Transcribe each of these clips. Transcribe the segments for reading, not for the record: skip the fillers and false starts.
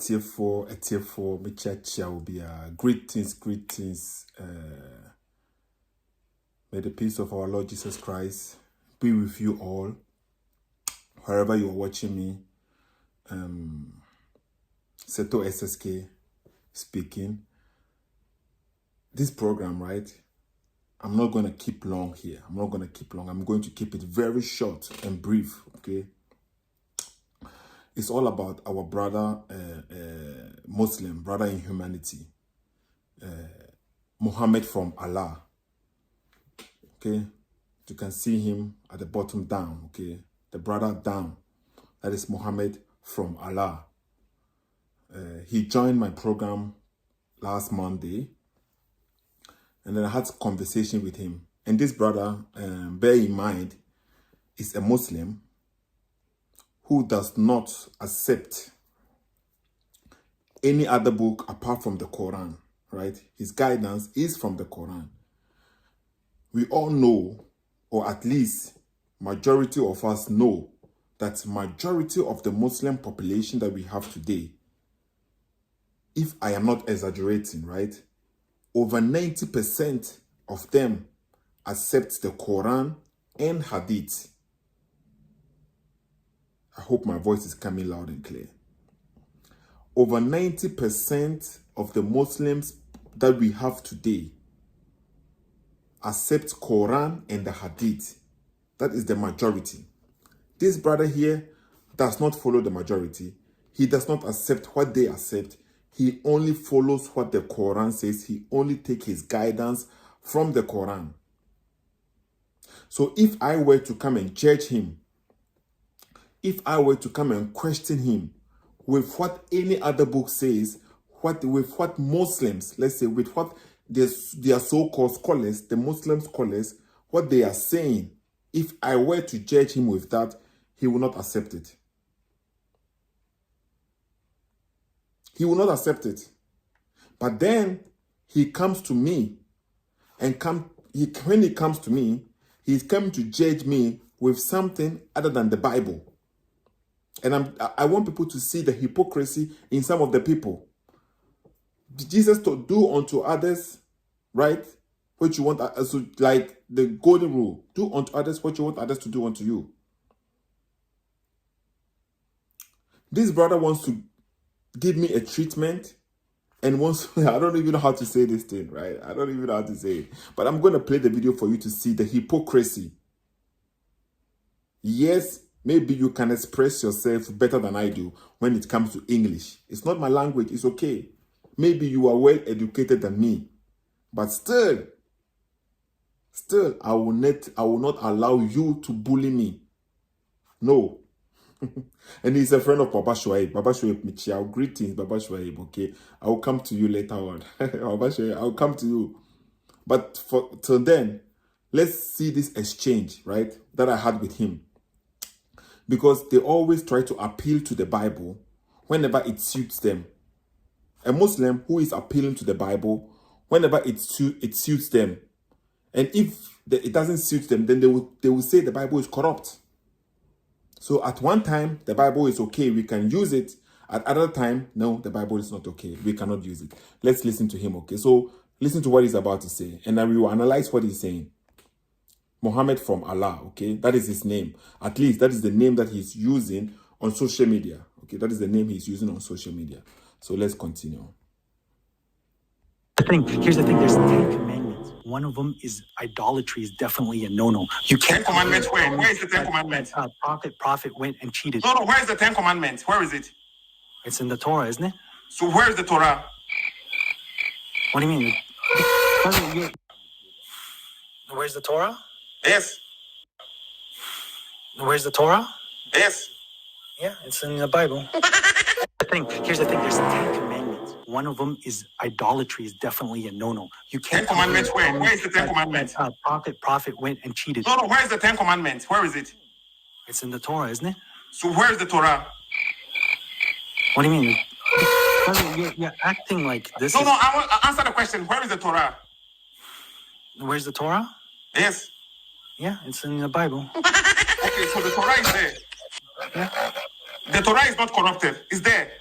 etiefo, mechacha will be greetings. May the peace of our Lord Jesus Christ be with you all, wherever you are watching me. Seto SSK speaking. This program, right? I'm not going to keep long here. I'm going to keep it very short and brief, okay? It's all about our brother, Muslim, brother in humanity, Muhammad from Allah, okay? You can see him at the bottom down, okay? The brother down, that is Muhammad from Allah. He joined my program last Monday, and then I had a conversation with him. And this brother, bear in mind, is a Muslim who does not accept any other book apart from the Quran, right? His guidance is from the Quran. We all know, or at least majority of us know, that majority of the Muslim population that we have today, if I am not exaggerating, right, over 90% of them accept the Quran and Hadith. I hope my voice is coming loud and clear. Over 90% of the Muslims that we have today accept Quran and the Hadith. That is the majority. This brother here does not follow the majority. He does not accept what they accept. He only follows what the Quran says. He only takes his guidance from the Quran. So if I were to come and judge him, if I were to come and question him with what any other book says, with what Muslims, let's say, with what their so-called scholars, the Muslim scholars, what they are saying, if I were to judge him with that, he will not accept it. He will not accept it. But then he comes to me, and when he comes to me, he's coming to judge me with something other than the Bible. And I want people to see the hypocrisy in some of the people. Jesus told, do unto others, right, what you want, so like the golden rule, do unto others what you want others to do unto you. This brother wants to give me a treatment and wants, I don't even know how to say this thing, right? I don't even know how to say it. But I'm going to play the video for you to see the hypocrisy. Yes, maybe you can express yourself better than I do when it comes to English. It's not my language. It's okay. Maybe you are well educated than me. But still, I will not allow you to bully me. No. And he's a friend of Baba Shoaib. Baba Shoaib Michiao. Greetings, Baba Shoaib. Okay. I will come to you later on. Baba Shoaib, I will come to you. But till then, let's see this exchange, right, that I had with him. Because they always try to appeal to the Bible whenever it suits them. A Muslim who is appealing to the Bible whenever it suits them. And if it doesn't suit them, then they will say the Bible is corrupt. So at one time, the Bible is okay, we can use it. At other time, no, the Bible is not okay, we cannot use it. Let's listen to him, okay? So listen to what he's about to say, and then we will analyze what he's saying. Muhammad from Allah, okay? That is his name. At least that is the name that he's using on social media, okay? That is the name he's using on social media. So let's continue. Here's the thing, there's 10 commandments. One of them is idolatry is definitely a no-no. You can't. 10 commandments where? Where is the 10 commandments? Prophet went and cheated. No, where is the 10 commandments? Where is it? It's in the Torah, isn't it? So where is the Torah? What do you mean? Where's the Torah? Yes. Where's the Torah? Yes. Yeah, it's in the Bible. Here's the thing, there's 10 commandments. One of them is idolatry is definitely a no-no. You can't. 10 commandments where? Where is the 10 commandments? Prophet went and cheated. No, where is the 10 commandments? Where is it? It's in the Torah, isn't it? So where is the Torah? What do you mean? You're acting like this. No, I want to answer the question. Where is the Torah? Where's the Torah? Yes. Yeah, it's in the Bible. Okay, so the Torah is there. Yeah. The Torah is not corrupted. It's there.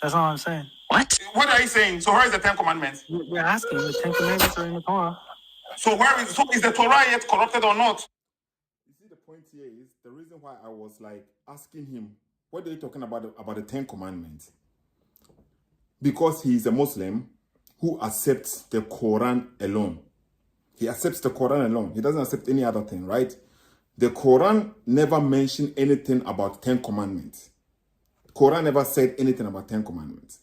That's all I'm saying. What? What are you saying? So where is the Ten Commandments? You're asking. The Ten Commandments are in the Torah. So is the Torah yet corrupted or not? You see, the point here is the reason why I was like asking him, what are you talking about the Ten Commandments? Because he is a Muslim who accepts the Quran alone. He accepts the Quran alone. He doesn't accept any other thing, right? The Quran never mentioned anything about 10 commandments. The Quran never said anything about 10 commandments.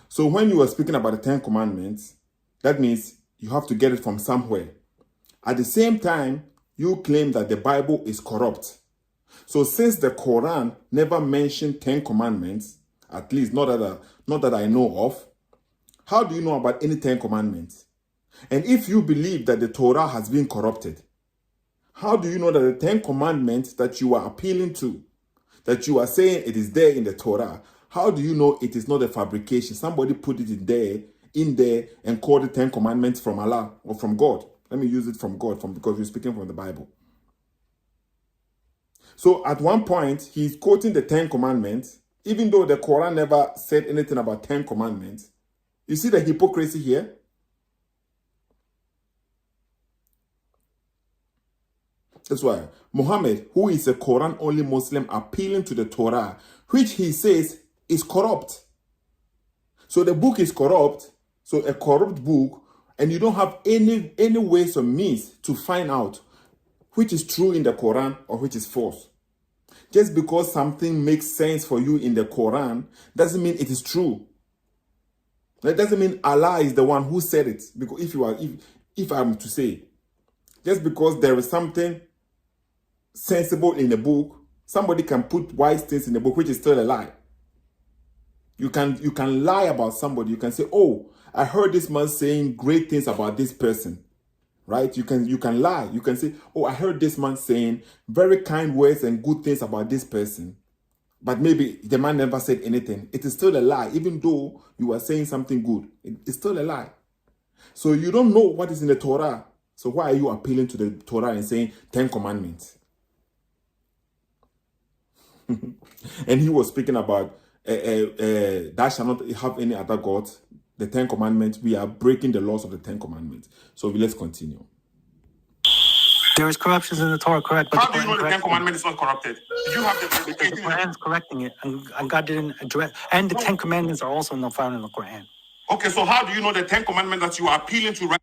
So when you are speaking about the 10 commandments, that means you have to get it from somewhere. At the same time, you claim that the Bible is corrupt. So since the Quran never mentioned 10 commandments, at least not that I know of, how do you know about any 10 commandments? And if you believe that the Torah has been corrupted, how do you know that the 10 commandments that you are appealing to, that you are saying it is there in the Torah, how do you know it is not a fabrication? Somebody put it in there and called the 10 commandments from Allah or from God. Let me use it from God because we're speaking from the Bible. So at one point, he's quoting the 10 commandments, even though the Quran never said anything about 10 commandments. You see the hypocrisy here? That's why Muhammad, who is a Quran-only Muslim, appealing to the Torah, which he says is corrupt. So the book is corrupt, so a corrupt book, and you don't have any ways or means to find out which is true in the Quran or which is false. Just because something makes sense for you in the Quran doesn't mean it is true. That doesn't mean Allah is the one who said it. Because if I'm to say, just because there is something sensible in the book, somebody can put wise things in the book, which is still a lie. You can lie about somebody. You can say, oh, I heard this man saying great things about this person. Right? You can lie. You can say, oh, I heard this man saying very kind words and good things about this person. But maybe the man never said anything. It is still a lie. Even though you are saying something good, it's still a lie. So you don't know what is in the Torah. So why are you appealing to the Torah and saying 10 commandments? And he was speaking about thou shalt not have any other gods. The 10 commandments, we are breaking the laws of the 10 commandments. So let's continue. There is corruptions in the Torah, correct? But How do you know the Ten Commandments is not corrupted? Did you have the the Quran is correcting it, and God didn't address. And the 10 Commandments are also not found in the Quran. Okay, so how do you know the Ten Commandments that you are appealing to right?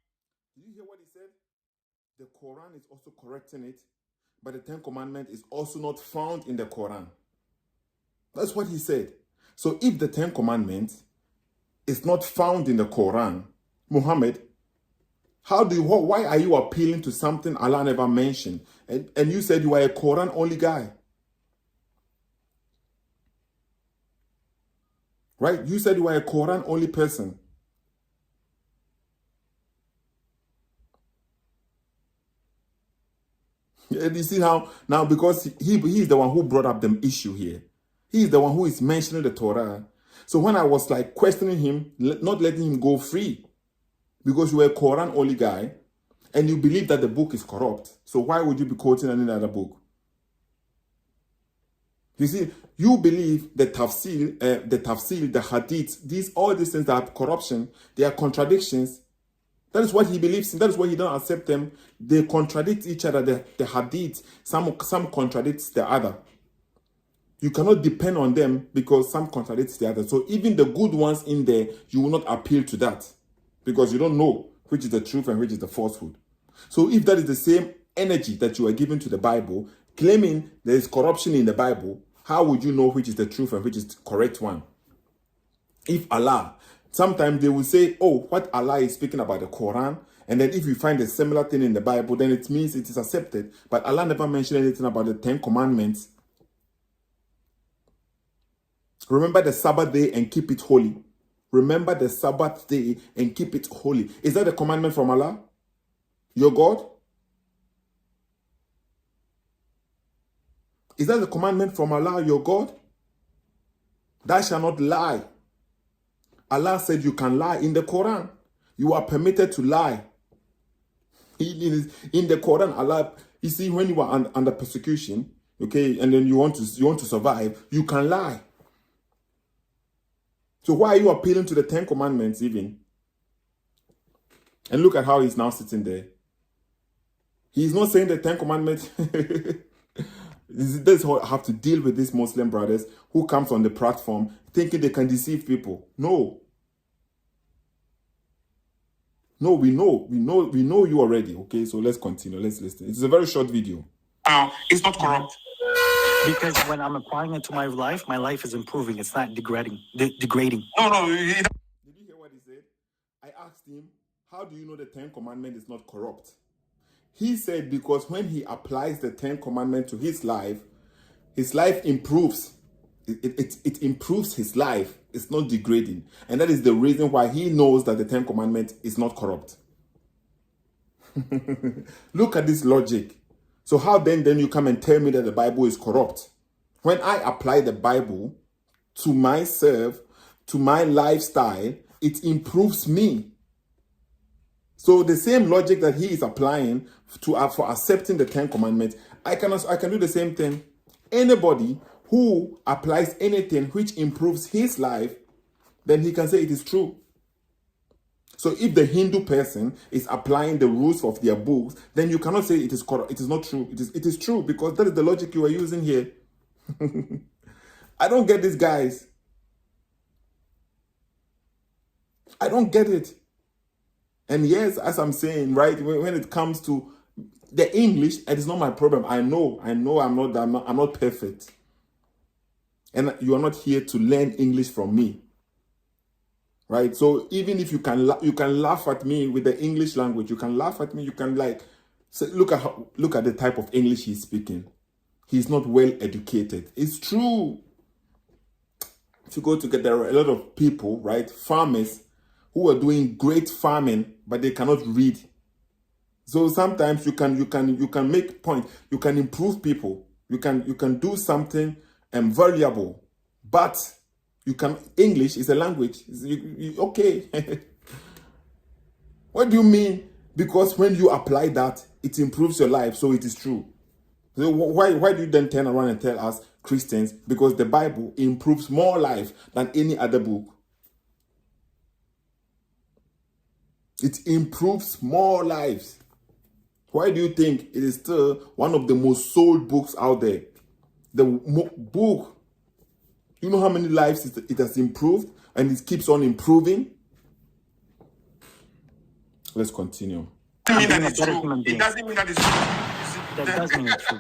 Did you hear what he said? The Quran is also correcting it, but the 10 commandments is also not found in the Quran. That's what he said. So if the 10 commandments is not found in the Quran, Muhammad, why are you appealing to something Allah never mentioned? And you said you are a Quran only guy. Right? You said you are a Quran only person. And you see how now, because he's the one who brought up the issue here. He's the one who is mentioning the Torah. So when I was like questioning him, not letting him go free, because you are a Quran only guy, and you believe that the book is corrupt, so why would you be quoting any other book? You see, you believe the tafsir, the hadith, all these things that are corruption, they are contradictions. That is what he believes in. That is why he don't accept them. They contradict each other. The hadith, some contradicts the other. You cannot depend on them because some contradicts the other. So even the good ones in there, you will not appeal to that because you don't know which is the truth and which is the falsehood. So if that is the same energy that you are giving to the Bible, claiming there is corruption in the Bible, how would you know which is the truth and which is the correct one? If Allah, sometimes they will say, oh, what Allah is speaking about the Quran, and then if you find a similar thing in the Bible, then it means it is accepted. But Allah never mentioned anything about the 10 commandments. Remember the Sabbath day and keep it holy. Remember the Sabbath day and keep it holy. Is that a commandment from Allah? Your God? Is that a commandment from Allah, your God? Thou shalt not lie. Allah said you can lie in the Quran. You are permitted to lie. In the Quran, Allah, you see, when you are under persecution, okay, and then you want to survive, you can lie. So why are you appealing to the 10 Commandments even? And look at how he's now sitting there. He's not saying the 10 Commandments. This is how I have to deal with these Muslim brothers who comes on the platform thinking they can deceive people. No. No, we know you already. Okay, so let's continue. Let's listen. It's a very short video. It's not corrupt. Because when I'm applying it to my life is improving. It's not degrading. Degrading. No. Did you hear what he said? I asked him, how do you know the 10 Commandments is not corrupt? He said because when he applies the 10 Commandments to his life improves. It improves his life. It's not degrading. And that is the reason why he knows that the 10 Commandments is not corrupt. Look at this logic. So how then you come and tell me that the Bible is corrupt? When I apply the Bible to myself, to my lifestyle, it improves me. So the same logic that he is applying for accepting the 10 Commandments, I can do the same thing. Anybody who applies anything which improves his life, then he can say it is true. So if the Hindu person is applying the rules of their books, then you cannot say it is correct. It is not true. It is true because that is the logic you are using here. I don't get these guys. I don't get it. And yes, as I'm saying, right, when it comes to the English, it is not my problem. I know I'm not perfect. And you are not here to learn English from me. Right? So even if you can laugh at me with the English language, you can laugh at me, you can look at the type of English he's speaking. He's not well educated. It's true. If you go to get there are a lot of people, right? Farmers who are doing great farming, but they cannot read. So sometimes you can make point, you can improve people, you can do something valuable, but English is a language. Okay. What do you mean? Because when you apply that, it improves your life, so it is true. So why do you then turn around and tell us Christians, because the Bible improves more life than any other book? It improves more lives. Why do you think it is still one of the most sold books out there? The book, you know how many lives it has improved, and it keeps on improving? Let's continue. It doesn't mean that it's true. It doesn't mean that it's true. That does mean it's true.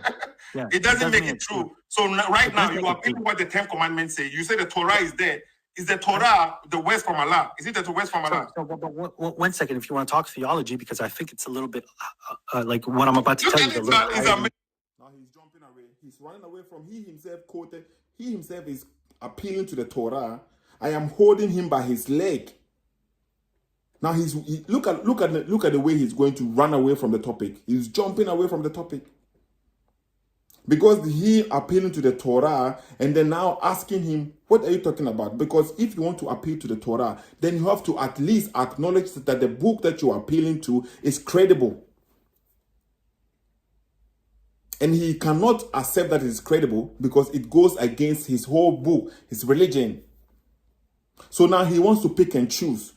Yeah, it doesn't make it true. So right now, you are appealing what the 10 Commandments say. You say the Torah is there. Is the Torah the words from Allah? Is it the words from Allah? But one second, if you want to talk theology, because I think it's a little bit like what I'm about to tell you. Now he's jumping away. He's running away from he himself quoted. He himself is appealing to the Torah. I am holding him by his leg. Now look at the way he's going to run away from the topic. He's jumping away from the topic. Because he appealing to the Torah and then now asking him, what are you talking about? Because if you want to appeal to the Torah, then you have to at least acknowledge that the book that you're appealing to is credible. And he cannot accept that it is credible because it goes against his whole book, his religion. So now he wants to pick and choose.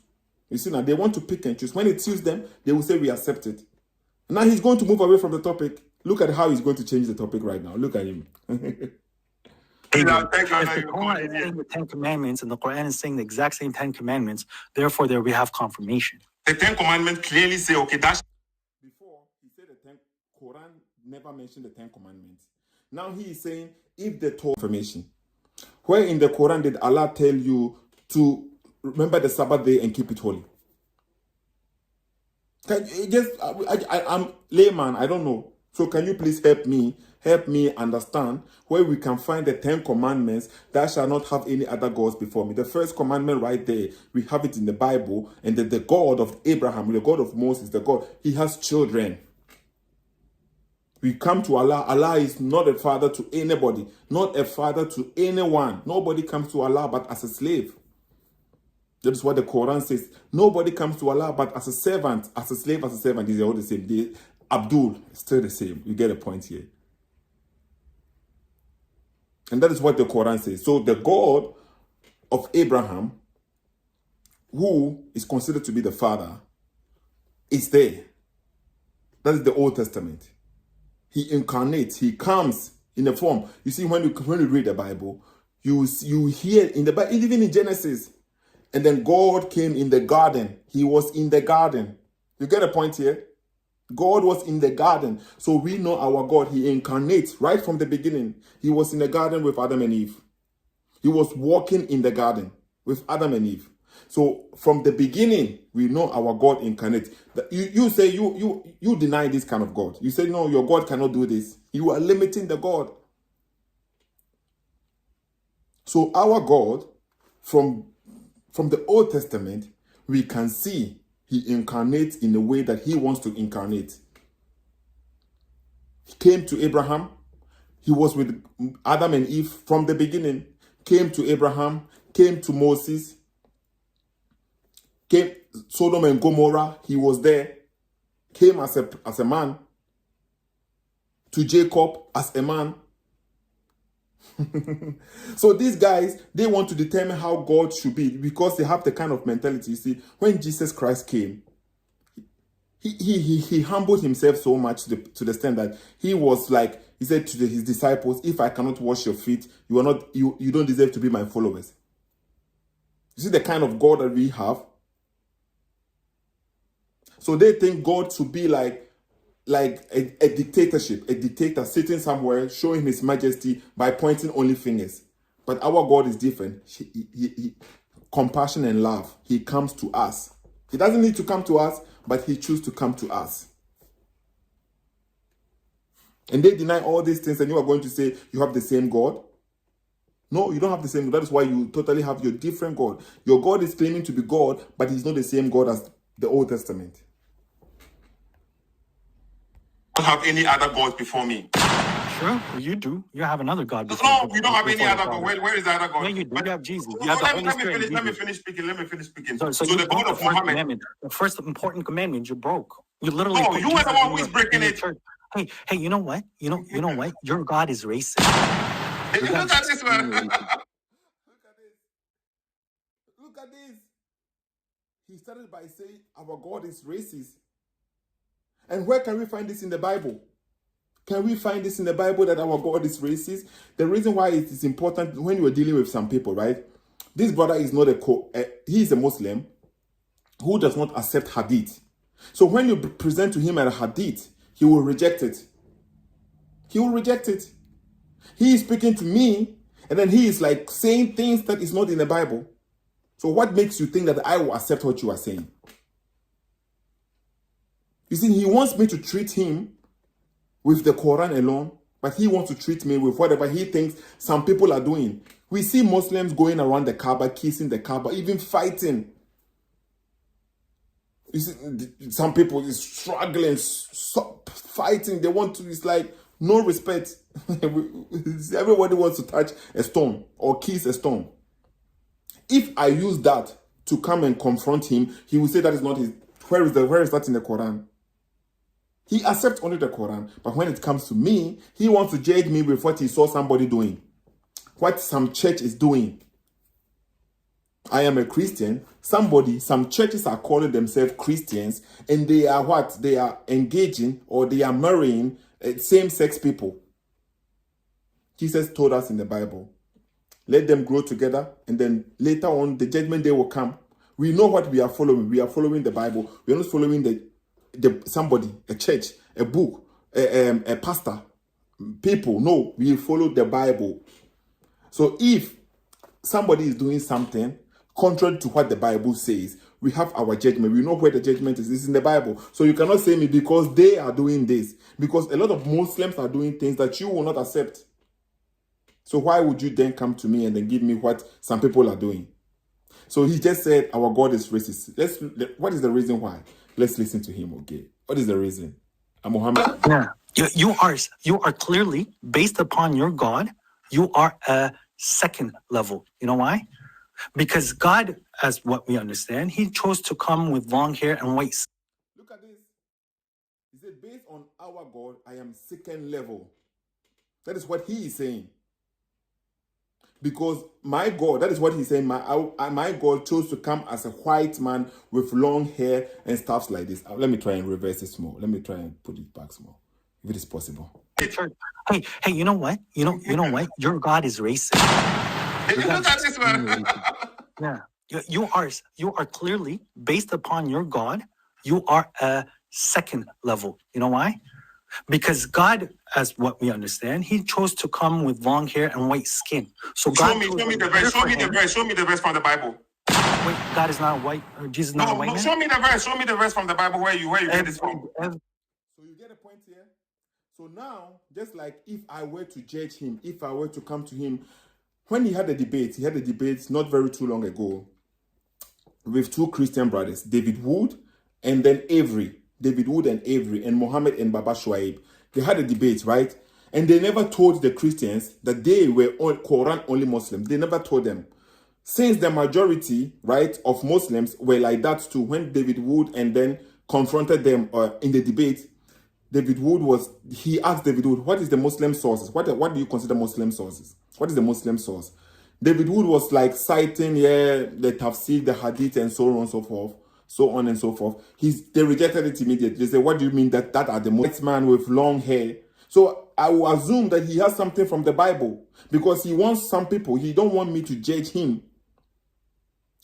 You see now, they want to pick and choose. When it suits them, they will say we accept it. Now he's going to move away from the topic. Look at how he's going to change the topic right now. Look at him. If the Quran is saying the 10 Commandments and the Quran is saying the exact same 10 Commandments, therefore there we have confirmation. The 10 Commandments clearly say, okay, that's... Before, he said the Quran never mentioned the 10 Commandments. Now he is saying, if the Torah information, where in the Quran did Allah tell you to remember the Sabbath day and keep it holy? I'm layman, I don't know. So can you please help me understand where we can find the 10 Commandments, thou shalt not have any other gods before me. The first commandment right there, we have it in the Bible, and the God of Abraham, the God of Moses, the God, he has children. We come to Allah. Allah is not a father to anybody, not a father to anyone. Nobody comes to Allah but as a slave. That is what the Quran says. Nobody comes to Allah but as a servant, as a slave, as a servant. These are all the same. Abdul is still the same. You get a point here. And that is what the Quran says. So the God of Abraham, who is considered to be the Father, is there. That is the Old Testament. He incarnates. He comes in a form. You see, when you read the Bible, you hear in the Bible, even in Genesis, and then God came in the garden. He was in the garden. You get a point here? God was in the garden. So we know our God. He incarnates right from the beginning. He was in the garden with Adam and Eve. He was walking in the garden with Adam and Eve. So from the beginning, we know our God incarnate. You say you deny this kind of God. You say, no, your God cannot do this. You are limiting the God. So our God, from the Old Testament, we can see he incarnates in the way that he wants to incarnate. He came to Abraham. He was with Adam and Eve from the beginning. Came to Abraham, came to Moses, came Sodom and Gomorrah. He was there. Came as a man. To Jacob as a man. So these guys, they want to determine how God should be because they have the kind of mentality. You see, when Jesus Christ came, he humbled himself so much to the extent that he was like, he said to his disciples, if I cannot wash your feet, you don't deserve to be my followers. You see the kind of God that we have? So they think God should be like a dictatorship, a dictator sitting somewhere showing his majesty by pointing only fingers. But our God is different. He compassion and love. He comes to us. He doesn't need to come to us, but he chooses to come to us. And they deny all these things, and you are going to say you have the same God? No, you don't have the same God. That is why you totally have your different God. Your God is claiming to be God, but he's not the same God as the Old Testament. Don't have any other gods before me. Sure, you do. You have another God. No, we don't have any other God. Where is the other God? Yeah, you do. You have Jesus. You No, have the Holy Spirit. let me finish speaking. Let me finish speaking. So So you the broke God the of first Muhammad. commandment. The first important commandment you broke. You literally. No, put you were Jesus the one in who is your- breaking in your it. church. Hey, you know what? You know what? Your God is racist. Your Look God at is this man. extremely racist. Look at this. He started by saying our God is racist. And where can we find this in the Bible? Can we find this in the Bible that our God is racist? The reason why it is important when you are dealing with some people, right? This brother is not he is a Muslim who does not accept hadith. So when you present to him a hadith, he will reject it. He will reject it. He is speaking to me, and then he is like saying things that is not in the Bible. So what makes you think that I will accept what you are saying? You see, he wants me to treat him with the Quran alone, but he wants to treat me with whatever he thinks some people are doing. We see Muslims going around the Kaaba, kissing the Kaaba, even fighting. You see, some people is struggling, fighting. They want to, it's like no respect. Everybody wants to touch a stone or kiss a stone. If I use that to come and confront him, he will say that is not his. Where is that in the Quran? He accepts only the Quran, but when it comes to me, he wants to judge me with what he saw somebody doing, what some church is doing. I am a Christian. Some churches are calling themselves Christians, and they are what? They are engaging or they are marrying same-sex people. Jesus told us in the Bible, let them grow together, and then later on, the judgment day will come. We know what we are following. We are following the Bible. We are not following somebody, a church, a book, a pastor, people. No, we follow the Bible. So if somebody is doing something contrary to what the Bible says, we have our judgment. We know where the judgment is. It's in the Bible. So you cannot say me because they are doing this. Because a lot of Muslims are doing things that you will not accept. So why would you then come to me and then give me what some people are doing? So he just said our God is racist. What is the reason why? Let's listen to him, okay? What is the reason? Muhammad. Yeah. You are clearly, based upon your God, you are a second level. You know why? Because God, as what we understand, he chose to come with long hair and white. Look at this. He said, based on our God, I am second level. That is what he is saying. Because my God, that is what he's saying. My God chose to come as a white man with long hair and stuff like this. Let me try and reverse this more. Let me try and put it back more, if it is possible. Church. Hey, you know what? You know what? Your God is racist. Your God Look at is this one. extremely racist. Yeah, you are clearly based upon your God. You are a second level. You know why? Because God, as what we understand, He chose to come with long hair and white skin. So Show God me chose the what is verse. better Show for me the him. verse. Show me the verse from the Bible. Wait, God is not white, or Jesus is not a white No, man. show me the verse. Show me the verse from the Bible where you get this from. So you get a point here? So now, just like if I were to judge him, if I were to come to him, when he had a debate not very too long ago with two Christian brothers, David Wood and then Avery. David Wood and Avery and Mohammed and Baba Shuaib. They had a debate, right? And they never told the Christians that they were Quran only Muslims. They never told them. Since the majority, right, of Muslims were like that too, when David Wood and then confronted them in the debate, he asked David Wood, what is the Muslim sources? What do you consider Muslim sources? What is the Muslim source? David Wood was like citing, the tafsir, the hadith, and so on and so forth. So on and so forth. They rejected it immediately. They said, what do you mean that are the white man with long hair? So I will assume that he has something from the Bible because he wants some people. He don't want me to judge him.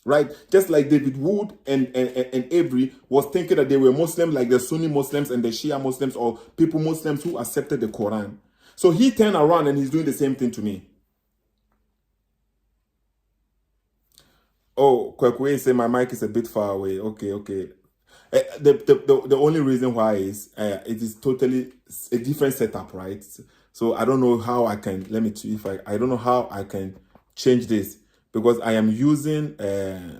Right? Just like David Wood and Avery was thinking that they were Muslim, like the Sunni Muslims and the Shia Muslims or people Muslims who accepted the Quran. So he turned around and he's doing the same thing to me. Oh, Kwekwe say my mic is a bit far away. Okay. The only reason why is it is totally a different setup, right? So I don't know how I can I don't know how I can change this because I am using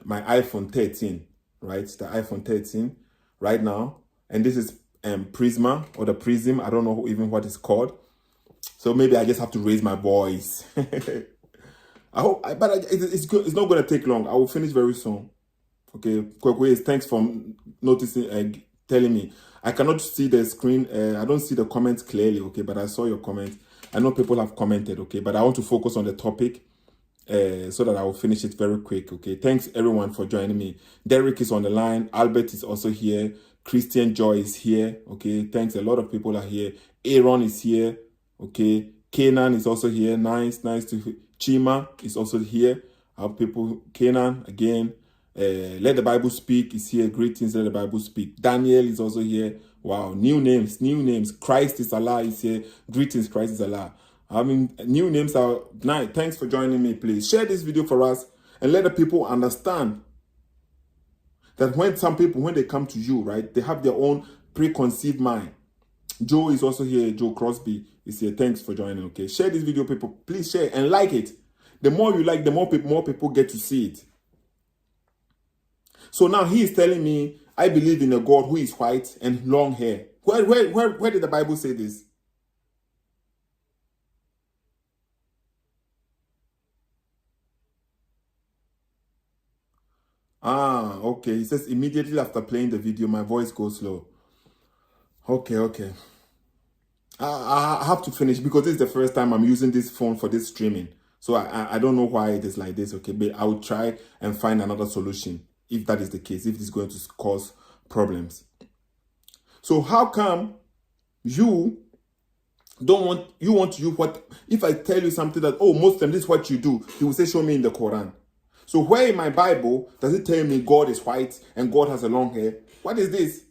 my iPhone 13, right? The iPhone 13 right now, and this is Prisma or the Prism. I don't know even what it's called. So maybe I just have to raise my voice. I hope, but it's good. It's not going to take long. I will finish very soon. Okay, Kwekwe, thanks for noticing, telling me. I cannot see the screen. I don't see the comments clearly. Okay, but I saw your comment. I know people have commented. Okay, but I want to focus on the topic so that I will finish it very quick. Okay, thanks everyone for joining me. Derek is on the line. Albert is also here. Christian Joy is here. Okay, thanks. A lot of people are here. Aaron is here. Okay, Kenan is also here. Nice to. Chima is also here. Our people, Kenan again. Let the Bible Speak is here. Greetings, Let the Bible Speak. Daniel is also here. Wow, new names. Christ is Allah is here. Greetings, Christ is Allah. I mean, new names are nice. Thanks for joining me, please. Share this video for us and let the people understand that when they come to you, right, they have their own preconceived mind. Joe is also here. Joe Crosby is here. Thanks for joining. Okay, share this video, people. Please share and like it. The more you like, the more people get to see it. So now he is telling me, I believe in a God who is white and long hair. Where did the Bible say this? Okay. He says immediately after playing the video, my voice goes slow. Okay. I have to finish because this is the first time I'm using this phone for this streaming. So I don't know why it is like this, okay? But I will try and find another solution if that is the case, if it's going to cause problems. So how come you want to use what, if I tell you something that, oh, Muslim, this is what you do, you will say, show me in the Quran. So where in my Bible does it tell me God is white and God has a long hair? What is this?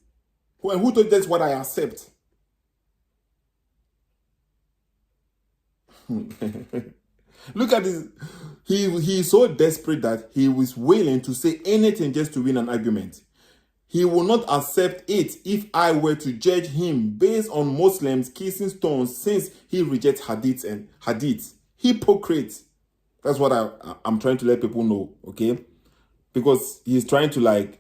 Who told that's what I accept? Look at this. He is so desperate that he was willing to say anything just to win an argument. He will not accept it if I were to judge him based on Muslims kissing stones since he rejects hadith. Hypocrite. That's what I'm trying to let people know, okay? Because he's trying to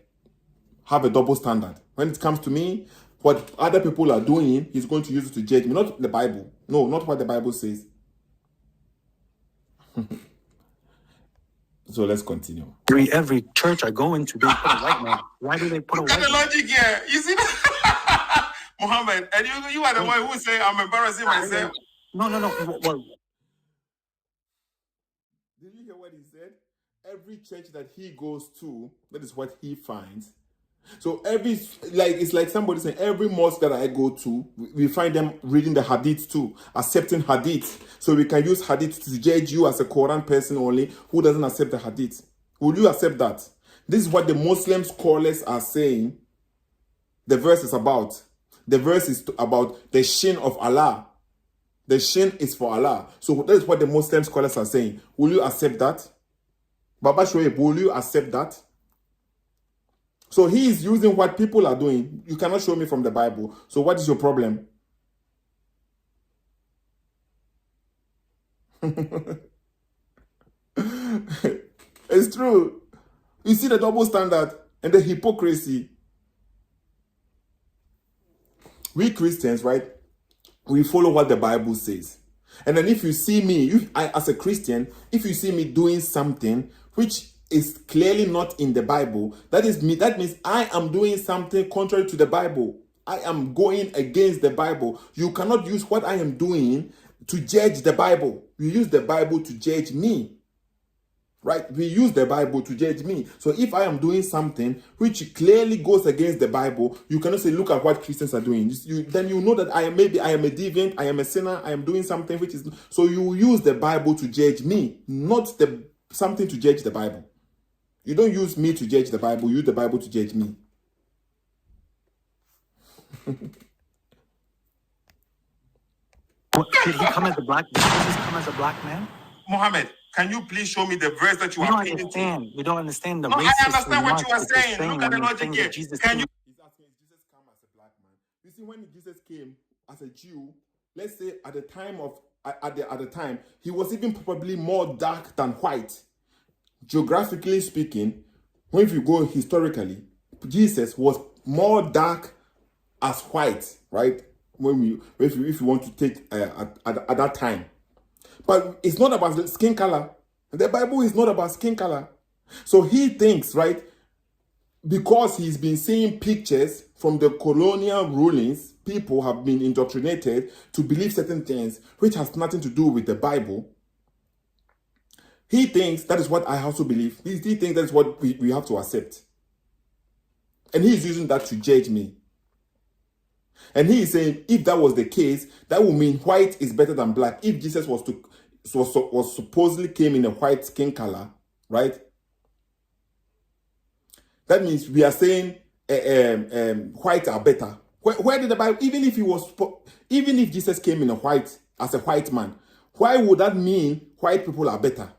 have a double standard. When it comes to me, what other people are doing, he's going to use it to judge me, not the Bible. No, not what the Bible says. So let's continue. Every church I go into, they put a white man. Why do they put a white man? Look at the logic here. You see that? Muhammad, and you are the one who say I'm embarrassing myself. No. Well, Did you hear what he said? Every church that he goes to, that is what he finds. So it's like somebody saying, every mosque that I go to, we find them reading the hadith too, accepting hadith. So we can use hadith to judge you as a Quran person only who doesn't accept the hadith. Will you accept that? This is what the Muslim scholars are saying the verse is about. The verse is about the shin of Allah. The shin is for Allah. So that is what the Muslim scholars are saying. Will you accept that? Baba Shoaib, will you accept that? So he is using what people are doing. You cannot show me from the Bible. So what is your problem? It's true. You see the double standard and the hypocrisy. We Christians, right? We follow what the Bible says. And then if you see me, as a Christian, if you see me doing something which is clearly not in the Bible, that means I am doing something contrary to the Bible. I am going against the Bible. You cannot use what I am doing to judge the Bible. You use the Bible to judge me. Right? We use the Bible to judge me. So if I am doing something which clearly goes against the Bible, you cannot say, look at what Christians are doing. Then you know that I am a deviant, I am a sinner, I am doing something which is... So you use the Bible to judge me, not something to judge the Bible. You don't use me to judge the Bible, you use the Bible to judge me. Did he come as a black? Did Jesus come as a black man? Mohammed, can you please show me the verse that you We are don't appealing understand. to? We don't understand the No, I racist understand what you are remarks that you're saying. Look at the when you're logic saying here. that Jesus Can you? He's asking, is Jesus come as a black man? You see, when Jesus came as a Jew, let's say at the time, he was even probably more dark than white. Geographically speaking, when you go historically, Jesus was more dark as white, right? If you want to take at that time. But it's not about the skin color. The Bible is not about skin color. So he thinks, right, because he's been seeing pictures from the colonial rulings, people have been indoctrinated to believe certain things which has nothing to do with the Bible. He thinks that is what I also believe. He thinks that is what we have to accept. And he is using that to judge me. And he is saying, if that was the case, that would mean white is better than black. If Jesus was supposedly came in a white skin color, right? That means we are saying white are better. Where did the Bible? Even if Jesus came in as a white man, why would that mean white people are better?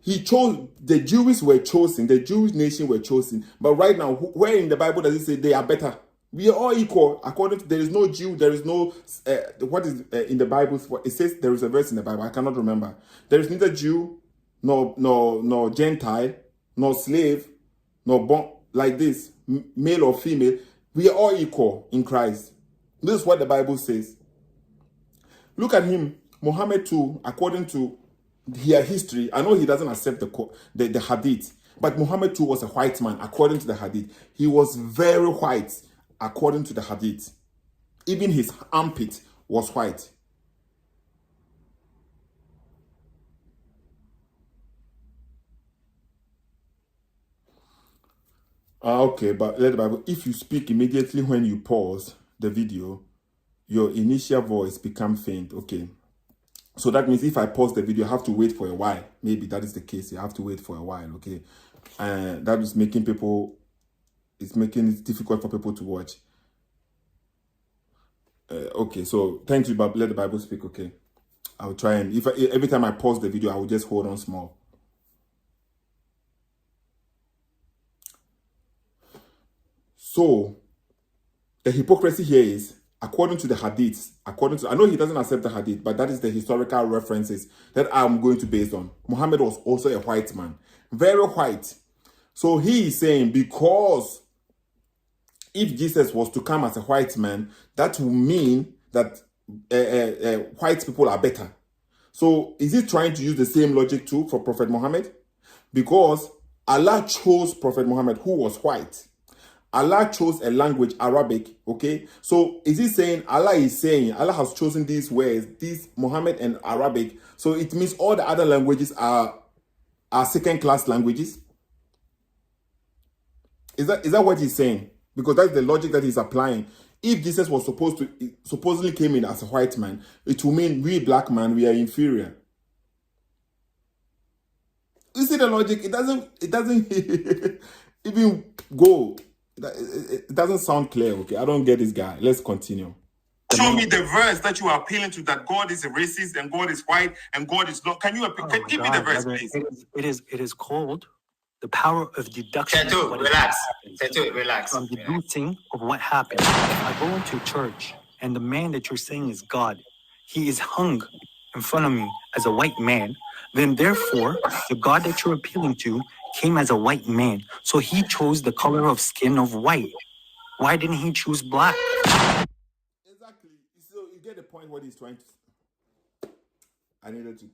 He chose, the Jews were chosen, the Jewish nation were chosen. But right now, where in the Bible does it say they are better? We are all equal. According to, there is no Jew, there is no, what is in the Bible? It says there is a verse in the Bible, I cannot remember. There is neither Jew, nor Gentile, nor slave, nor born like this, male or female. We are all equal in Christ. This is what the Bible says. Look at him, Muhammad too, according to their history. I know he doesn't accept the hadith, but Muhammad too was a white man according to the hadith. He was very white according to the hadith. Even his armpit was white. Okay, but let the Bible, if you speak immediately when you pause the video, your initial voice becomes faint. Okay. So that means if I pause the video, I have to wait for a while. Maybe that is the case. You have to wait for a while, okay? That is making it difficult for people to watch. Okay, so thank you, but let the Bible speak, okay? I'll try and, every time I pause the video, I will just hold on small. So, the hypocrisy here is, according to the hadiths, I know he doesn't accept the hadith, but that is the historical references that I'm going to base on. Muhammad was also a white man, very white. So he is saying, because if Jesus was to come as a white man, that would mean that white people are better. So is he trying to use the same logic too for Prophet Muhammad? Because Allah chose Prophet Muhammad, who was white. Allah chose a language, Arabic, okay? So is he saying, Allah has chosen these words, these Muhammad and Arabic, so it means all the other languages are second-class languages? Is that what he's saying? Because that's the logic that he's applying. If Jesus was supposedly came in as a white man, it will mean we black man, we are inferior. You see the logic? It doesn't even go. It doesn't sound clear, okay? I don't get this guy. Let's continue. Show me the verse that you are appealing to, that God is a racist and God is white and God is not. Can you give me the verse, please? It is called the power of deduction. Tetu, relax. Tetu, relax. From deducing of what happened. I go into church and the man that you're saying is God. He is hung in front of me as a white man. Then therefore, the God that you're appealing to came as a white man. So he chose the color of skin of white. Why didn't he choose black? Exactly. So you get the point what he's trying to... I needed to...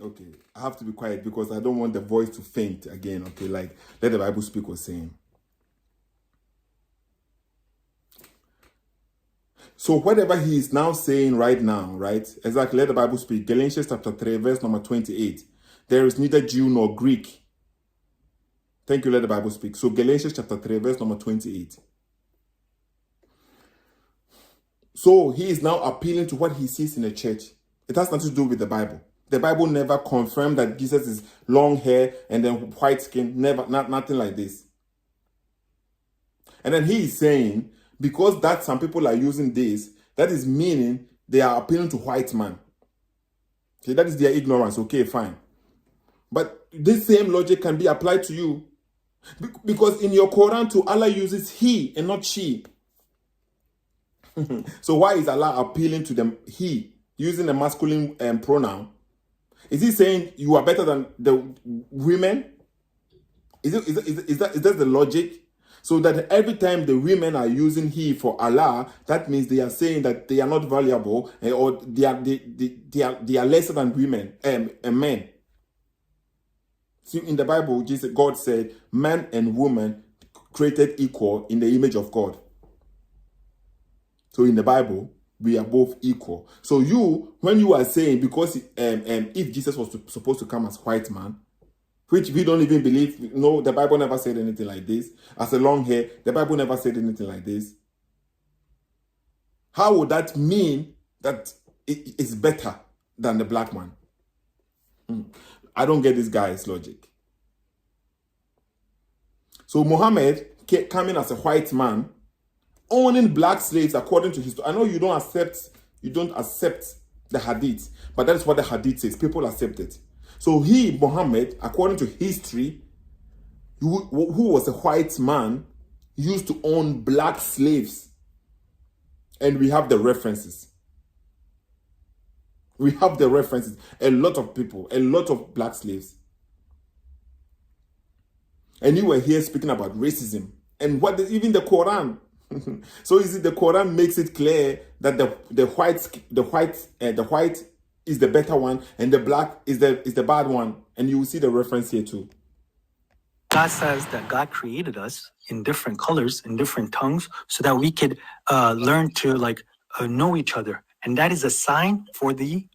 Okay, I have to be quiet because I don't want the voice to faint again, okay? Like, let the Bible speak was saying. So whatever he is now saying right now, right? Exactly, let the Bible speak. Galatians chapter 3, verse number 28. There is neither Jew nor Greek. Thank you, let the Bible speak. So Galatians chapter 3, verse number 28. So he is now appealing to what he sees in the church. It has nothing to do with the Bible. The Bible never confirmed that Jesus is long hair and then white skin. Never, nothing like this. And then he is saying, because that some people are using this, that is meaning they are appealing to white man. Okay, that is their ignorance. Okay, fine. But this same logic can be applied to you. Because in your Quran too, Allah uses he and not she. So why is Allah appealing to them he, using a masculine pronoun? Is he saying you are better than the women? Is that the logic? So that every time the women are using he for Allah, that means they are saying that they are not valuable or they are lesser than women and men. See, in the Bible, God said, man and woman created equal in the image of God. So in the Bible, we are both equal. So you, when you are saying, because if Jesus was supposed to come as white man, which we don't even believe, no, the Bible never said anything like this. As a long hair, the Bible never said anything like this. How would that mean that it is better than the black man? I don't get this guy's logic. So Muhammad coming as a white man, owning black slaves according to history. I know you don't accept the hadith, but that's what the hadith says. People accept it. So he, Muhammad, according to history, who was a white man, used to own black slaves. And we have the references. We have the references. A lot of people, a lot of black slaves. And you were here speaking about racism. And what is even the Quran? So is it the Quran makes it clear that the white is the better one and the black is the bad one, and you will see the reference here too. God says that God created us in different colors, in different tongues, so that we could learn to know each other, and that is a sign for the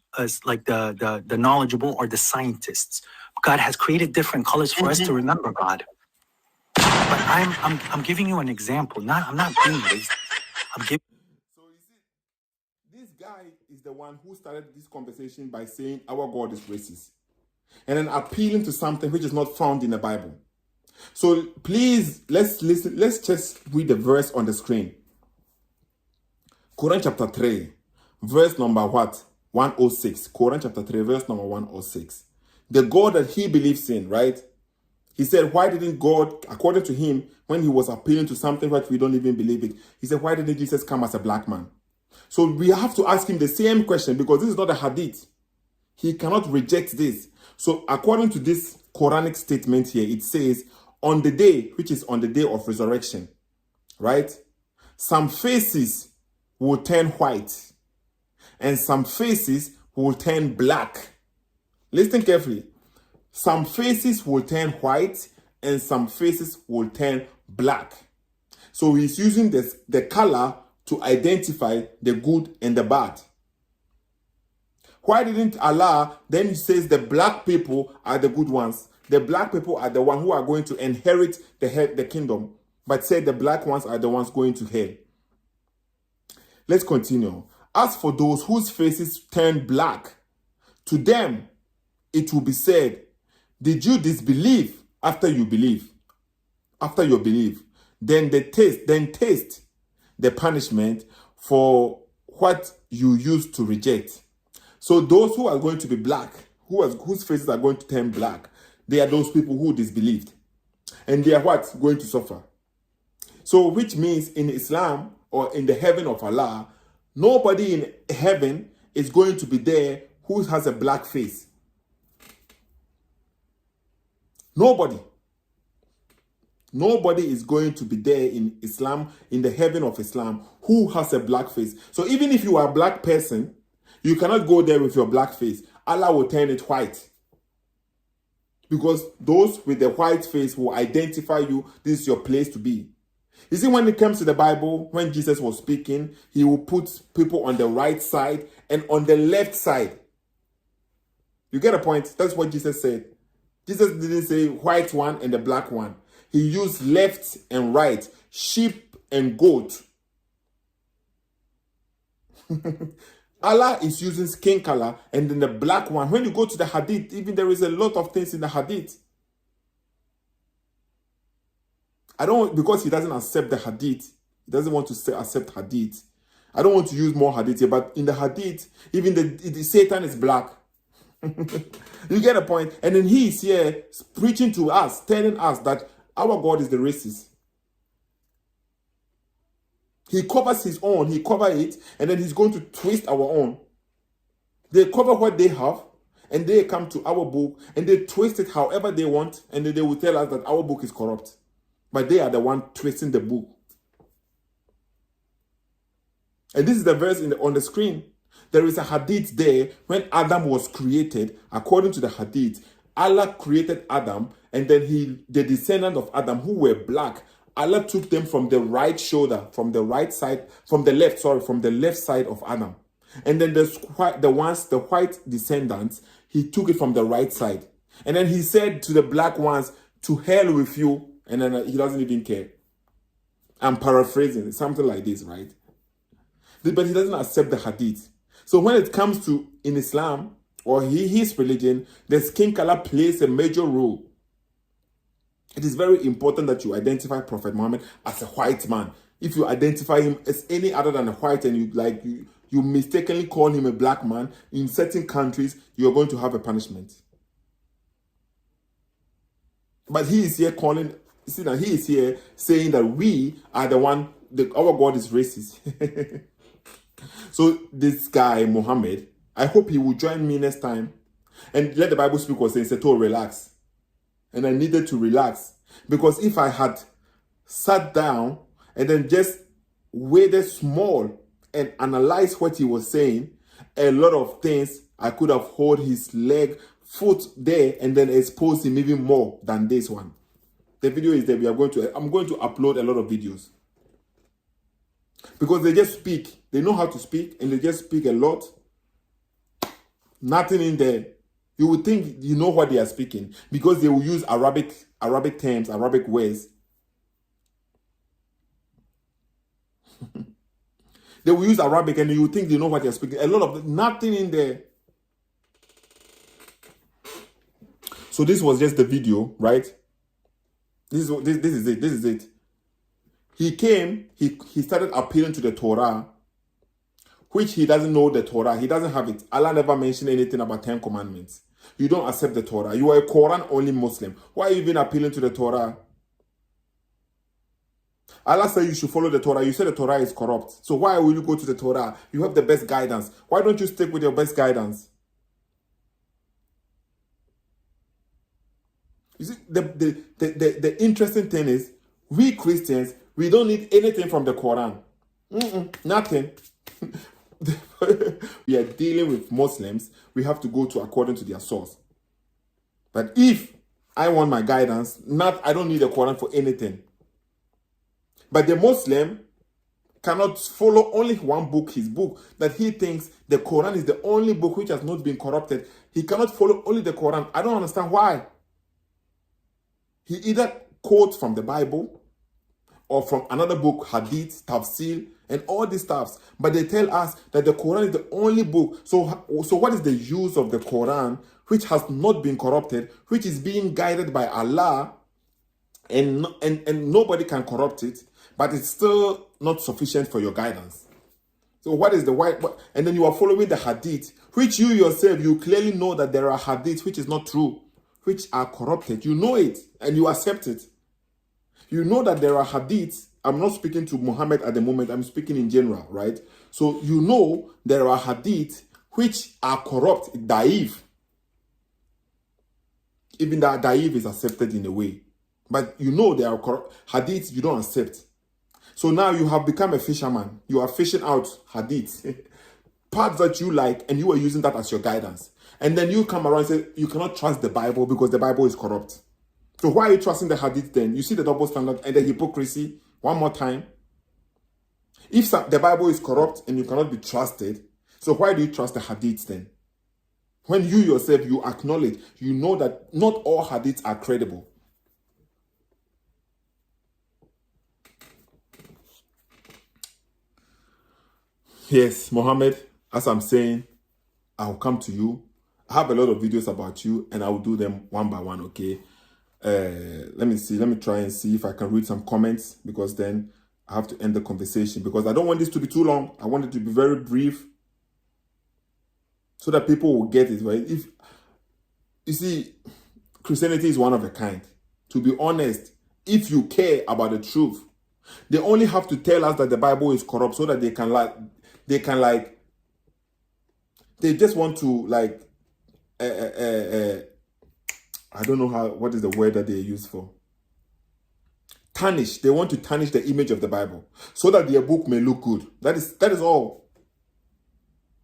knowledgeable or the scientists. God has created different colors for us to remember God. But I'm giving you an example. I'm not doing this. I'm giving. So you see, this guy is the one who started this conversation by saying our God is racist, and then appealing to something which is not found in the Bible. So please, let's listen. Let's just read the verse on the screen. Quran chapter 3, verse number what? 106. Quran chapter 3, verse number 106. The God that he believes in, right? He said, why didn't God, according to him, when he was appealing to something that we don't even believe it, he said, why didn't Jesus come as a black man? So we have to ask him the same question, because this is not a hadith. He cannot reject this. So according to this Quranic statement here, it says, on the day, which is on the day of resurrection, right? Some faces will turn white and some faces will turn black. Listen carefully. Some faces will turn white and some faces will turn black. So he's using the color to identify the good and the bad. Why didn't Allah then he says the black people are the good ones? The black people are the ones who are going to inherit the kingdom, but said the black ones are the ones going to hell. Let's continue. As for those whose faces turn black, to them it will be said, did you disbelieve after you believe? After you believe, then taste the punishment for what you used to reject. So those who are going to be black, whose faces are going to turn black, they are those people who disbelieved. And they are what? Going to suffer. So which means in Islam or in the heaven of Allah, nobody in heaven is going to be there who has a black face. Nobody is going to be there in Islam, in the heaven of Islam, who has a black face. So even if you are a black person, you cannot go there with your black face. Allah will turn it white. Because those with the white face will identify you. This is your place to be. You see, when it comes to the Bible, when Jesus was speaking, he will put people on the right side and on the left side. You get a point? That's what Jesus said. Jesus didn't say white one and the black one. He used left and right, sheep and goat. Allah is using skin color, and then the black one. When you go to the hadith, even there is a lot of things in the hadith. Because he doesn't accept the hadith. He doesn't want to accept hadith. I don't want to use more hadith here, but in the hadith, even the Satan is black. You get a point? And then he is here preaching to us, telling us that our God is the racist. He covers his own, he covers it, and then he's going to twist our own. They cover what they have, and they come to our book, and they twist it however they want, and then they will tell us that our book is corrupt. But they are the one twisting the book. And this is the verse on the screen. There is a hadith there. When Adam was created, according to the hadith, Allah created Adam, and then the descendant of Adam, who were black, Allah took them from the right shoulder, from the left side of Adam. And then the white descendants, he took it from the right side. And then he said to the black ones, to hell with you. And then he doesn't even care. I'm paraphrasing, something like this, right? But he doesn't accept the hadith. So when it comes to in Islam or his religion, the skin color plays a major role. It is very important that you identify Prophet Muhammad as a white man. If you identify him as any other than a white and you mistakenly call him a black man, in certain countries, you're going to have a punishment. But he is here he is here saying that we are the one, our God is racist. So this guy, Muhammad, I hope he will join me next time and let the Bible speak was saying, Seto, relax. And I needed to relax, because if I had sat down and then just waited small and analyzed what he was saying, a lot of things I could have hold his foot there and then expose him even more than this one. The video is there. I'm going to upload a lot of videos. Because they just speak. They know how to speak, and they just speak a lot. Nothing in there. You would think you know what they are speaking, because they will use Arabic terms, Arabic words. They will use Arabic, and you would think they know what they are speaking. A lot of nothing in there. So this was just the video, right? This is it. He came, he started appealing to the Torah, which he doesn't know the Torah. He doesn't have it. Allah never mentioned anything about 10 commandments. You don't accept the Torah. You are a Quran-only Muslim. Why are you even appealing to the Torah? Allah said you should follow the Torah. You say the Torah is corrupt. So why will you go to the Torah? You have the best guidance. Why don't you stick with your best guidance? You see, the interesting thing is, we Christians, we don't need anything from the Quran. Nothing. We are dealing with Muslims. We have to go to according to their source. But if I want my guidance. I don't need the Quran for anything. But the Muslim cannot follow only one book, his book, that he thinks the Quran is the only book which has not been corrupted. He cannot follow only the Quran. I don't understand why. He either quotes from the Bible or from another book, Hadith, Tafsir, and all these stuffs. But they tell us that the Quran is the only book. So what is the use of the Quran, which has not been corrupted, which is being guided by Allah, and nobody can corrupt it, but it's still not sufficient for your guidance? So what is the white? And then you are following the Hadith, which you yourself, you clearly know that there are Hadiths which is not true, which are corrupted. You know it, and you accept it. You know that there are Hadiths. I'm not speaking to Muhammad at the moment. I'm speaking in general, right? So you know there are Hadiths which are corrupt, daif. Even that daif is accepted in a way. But you know there are corrupt Hadiths you don't accept. So now you have become a fisherman. You are fishing out Hadiths, parts that you like, and you are using that as your guidance. And then you come around and say, you cannot trust the Bible because the Bible is corrupt. So why are you trusting the Hadith then? You see the double standard and the hypocrisy one more time. If the Bible is corrupt and you cannot be trusted, so why do you trust the Hadith then? When you yourself, you acknowledge, you know that not all Hadiths are credible. Yes, Mohammed, as I'm saying, I'll come to you. I have a lot of videos about you and I will do them one by one, okay? Let me try and see if I can read some comments, because then I have to end the conversation, because I don't want this to be too long. I want it to be very brief so that people will get it, right? If you see, Christianity is one of a kind. To be honest, if you care about the truth, they only have to tell us that the Bible is corrupt so that they just want to I don't know what is the word that they use for? Tarnish. They want to tarnish the image of the Bible so that their book may look good. That is all.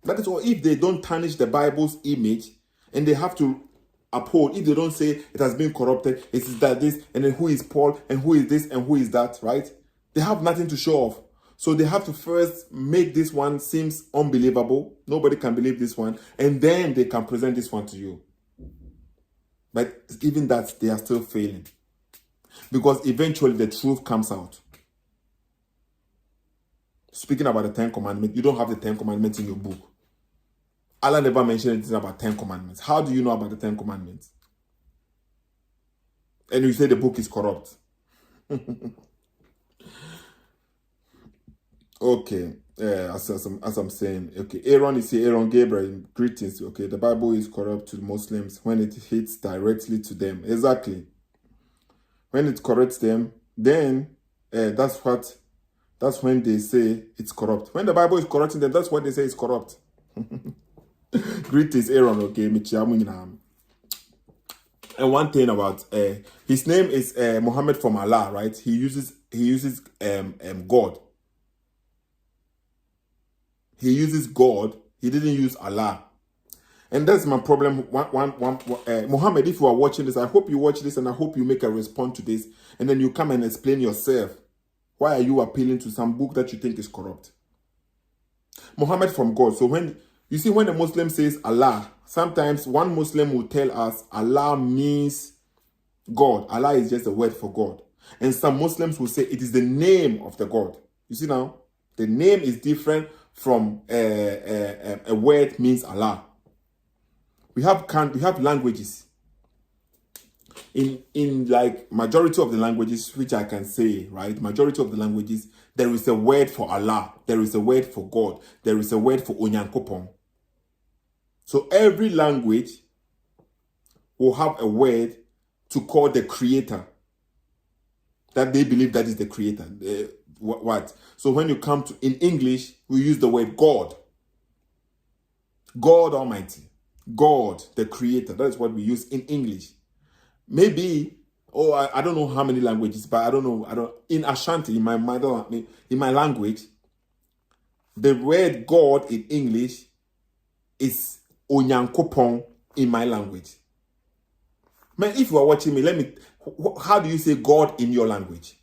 That is all. If they don't tarnish the Bible's image, and they have to uphold, if they don't say it has been corrupted, it is that this, and then who is Paul, and who is this, and who is that, right? They have nothing to show off. So they have to first make this one seems unbelievable. Nobody can believe this one. And then they can present this one to you. But even that, they are still failing. Because eventually the truth comes out. Speaking about the 10 Commandments, you don't have the 10 Commandments in your book. Allah never mentioned anything about 10 Commandments. How do you know about the 10 Commandments? And you say the book is corrupt. Okay. As I'm saying, okay, Aaron is here. Aaron Gabriel, greetings. Okay, the Bible is corrupt to Muslims when it hits directly to them. Exactly. When it corrects them, then that's when they say it's corrupt. When the Bible is correcting them, that's what they say is corrupt. Greetings, Aaron. Okay, and one thing about his name is Muhammad from Allah, right? He uses God. He uses God. He didn't use Allah. And that's my problem. Muhammad, if you are watching this, I hope you watch this and I hope you make a response to this. And then you come and explain yourself. Why are you appealing to some book that you think is corrupt? Muhammad from God. So when a Muslim says Allah, sometimes one Muslim will tell us Allah means God. Allah is just a word for God. And some Muslims will say it is the name of the God. You see now? The name is different from a word means Allah. We have languages. In like majority of the languages, which I can say, right? Majority of the languages, there is a word for Allah. There is a word for God. There is a word for Onyankopon. So every language will have a word to call the creator. That they believe that is the creator. What? So when you come to, in English, we use the word God. God Almighty. God, the creator. That's what we use in English. Maybe, I don't know how many languages, but in Ashanti, in my language, the word God in English is Onyankopon in my language. Man, if you are watching me, how do you say God in your language?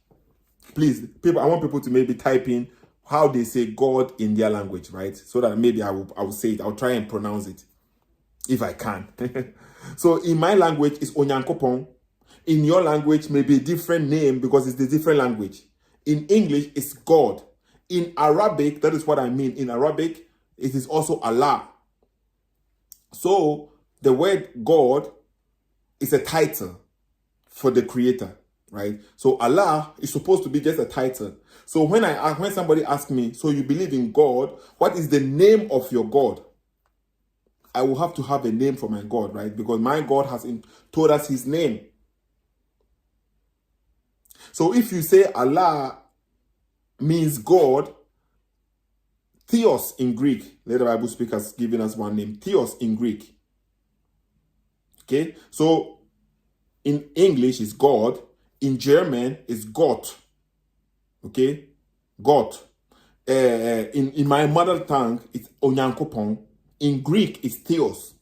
Please, people, I want people to maybe type in how they say God in their language, right? So that maybe I will say it. I'll try and pronounce it if I can. So in my language, it's Onyankopon. In your language, maybe a different name because it's the different language. In English, it's God. In Arabic, that is what I mean. In Arabic, it is also Allah. So the word God is a title for the creator, right? So Allah is supposed to be just a title. So when somebody asks me, so you believe in God, what is the name of your God? I will have to have a name for my God, right? Because my God has told us his name. So if you say Allah means God, Theos in Greek, let the Bible speakers giving us one name, Theos in Greek. Okay, so in English is God, in German is Gott. Okay, Gott. In my mother tongue, it's Onyankopon. In Greek, it's Theos.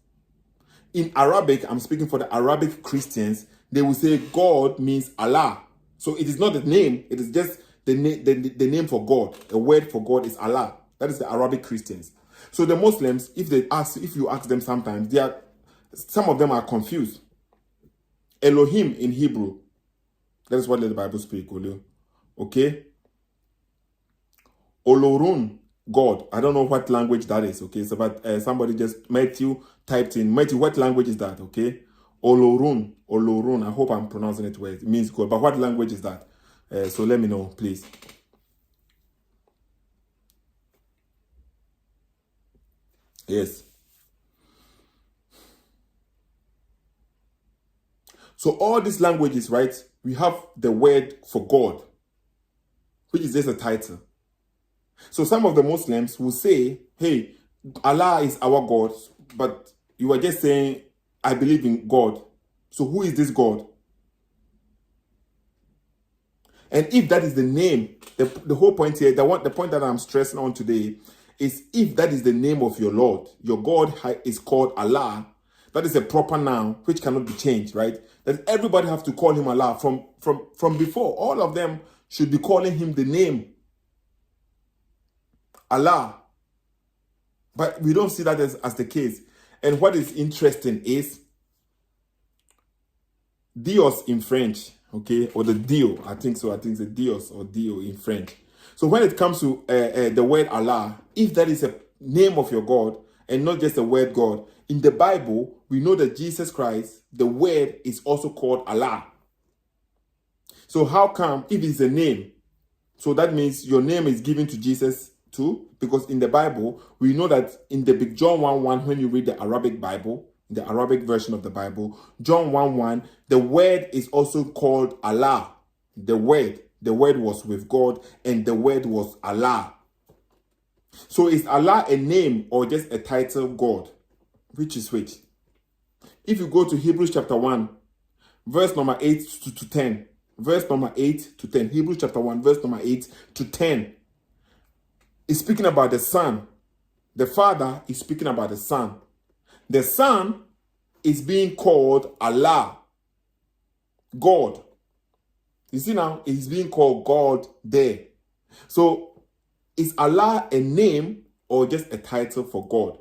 In Arabic, I'm speaking for the Arabic Christians, they will say God means Allah. So it is not the name, it is just the name for God. The word for God is Allah. That is the Arabic Christians. So the Muslims, if you ask them sometimes, some of them are confused. Elohim in Hebrew, that is what the Bible speaks. Okay? Olorun, God. I don't know what language that is. Okay, so but somebody just Matthew typed in Matthew. What language is that? Okay, Olorun. I hope I'm pronouncing it well. It means God. But what language is that? So let me know, please. Yes. So all these languages, right? We have the word for God, which is just a title. So some of the Muslims will say, hey, Allah is our God, but you are just saying, I believe in God. So who is this God? And if that is the name, the whole point here, the point that I'm stressing on today is if that is the name of your Lord, your God is called Allah, that is a proper noun which cannot be changed, right? That everybody have to call him Allah from before. All of them should be calling him the name Allah. But we don't see that as the case. And what is interesting is Dios in French, okay, or the Dio, I think so. I think it's a Dios or Dio in French. So when it comes to the word Allah, if that is a name of your God and not just a word God, in the Bible, we know that Jesus Christ, the word is also called Allah. So how come if it's a name, so that means your name is given to Jesus too? Because in the Bible, we know that in the big John 1:1, when you read the Arabic Bible, the Arabic version of the Bible, John 1:1, the word is also called Allah. The word was with God and the word was Allah. So is Allah a name or just a title God? Which is which? If you go to Hebrews chapter 1, verse number 8 to 10, verse number 8 to 10, Hebrews chapter 1, verse number 8 to 10, is speaking about the Son. The Father is speaking about the Son. The Son is being called Allah, God. You see now, he's being called God there. So, is Allah a name or just a title for God?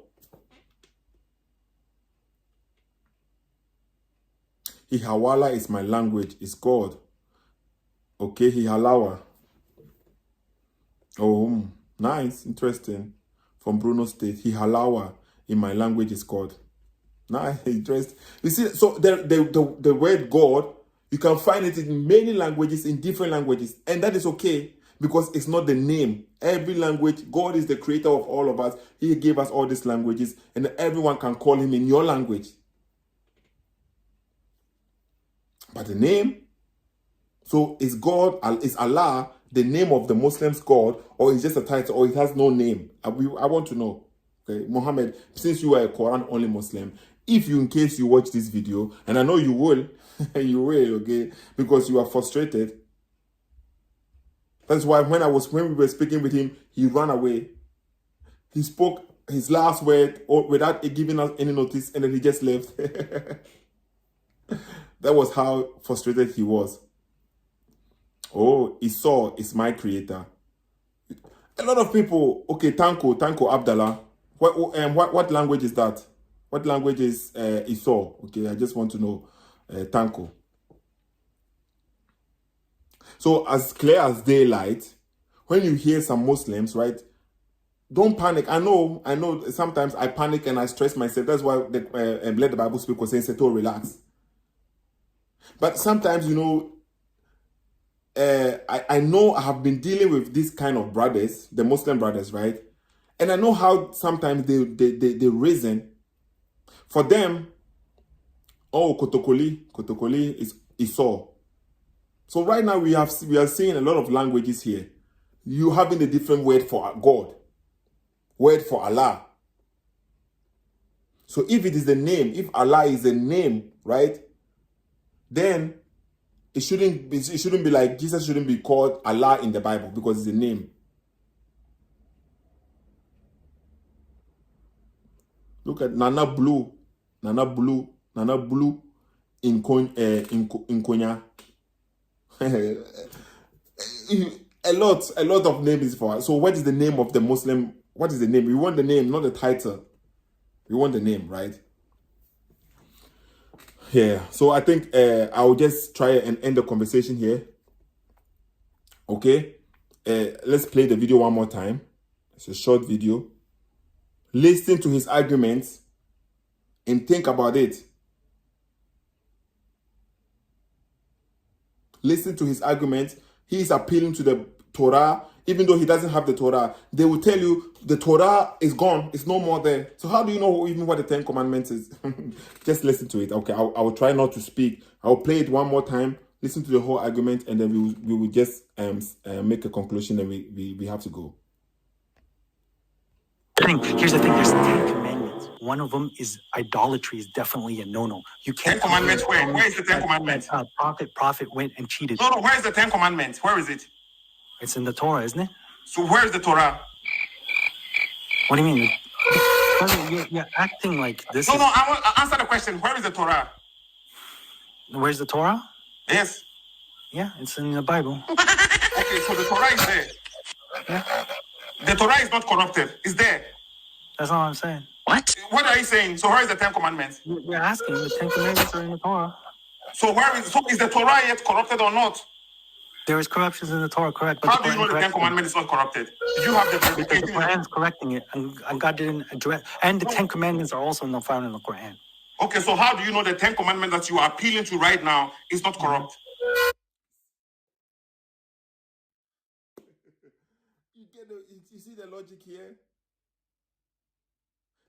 Ihawala is my language, is God. Okay, Hihalawa. Oh, nice, interesting. From Bruno State, Hihalawa in my language is God. Nice, interesting. You see, so the word God, you can find it in many languages, in different languages, and that is okay because it's not the name. Every language, God is the creator of all of us. He gave us all these languages, and everyone can call him in your language. But the name, so is Allah the name of the Muslims' God, or is just a title, or it has no name? I want to know. Okay, Muhammad, since you are a Quran-only Muslim, if you, in case you watch this video, and I know you will, you will, okay, because you are frustrated. That's why when we were speaking with him, he ran away. He spoke his last word without giving us any notice, and then he just left. That was how frustrated he was. Oh, Esau is my creator. A lot of people, okay, Tanko Abdallah. What language is that? What language is Esau? Okay, I just want to know, Tanko. So as clear as daylight, when you hear some Muslims, right, don't panic. I know sometimes I panic and I stress myself. That's why Let the Bible Speak was saying, Seto, relax. But sometimes, you know, I know I have been dealing with this kind of brothers, the Muslim brothers, right? And I know how sometimes they reason. For them, oh, Kotokoli is Esau. So right now we are seeing a lot of languages here. You having a different word for God, word for Allah. So if it is the name, if Allah is a name, right, then it shouldn't be like Jesus shouldn't be called Allah in the Bible because it's a name. Look at Nana Blue in Konya. a lot of names for us. So what is the name of the Muslim? What is the name? We want the name, not the title. We want the name, right? Yeah. So I think I'll just try and end the conversation here. Okay. Let's play the video one more time. It's a short video. Listen to his arguments and think about it. Listen to his arguments. He is appealing to the Torah, even though he doesn't have the Torah. They will tell you the Torah is gone. It's no more there. So how do you know even what the 10 Commandments is? Just listen to it. Okay, I will try not to speak. I will play it one more time. Listen to the whole argument, and then we will just make a conclusion, and we have to go. Here's the thing. There's 10 commandments. One of them is idolatry is definitely a no-no. You can't. 10 Commandments where? Where is the 10 Commandments? Prophet went and cheated. No, where is the 10 Commandments? Where is it? It's in the Torah, isn't it? So where is the Torah? What do you mean? You're acting like this. No, I want to answer the question. Where is the Torah? Where's the Torah? Yes. Yeah, it's in the Bible. Okay, so the Torah is there. Yeah. The Torah is not corrupted. It's there. That's all I'm saying. What? What are you saying? So where is the 10 Commandments? You're asking. The 10 Commandments are in the Torah. So is the Torah yet corrupted or not? There is corruptions in the Torah, correct? But how do you know the 10 Commandments is not corrupted? Did you have the Because the verification? Quran is correcting it, and God didn't address. And the 10 Commandments are also not found in the Quran. Okay, so how do you know the 10 Commandments that you are appealing to right now is not corrupt? You see the logic here?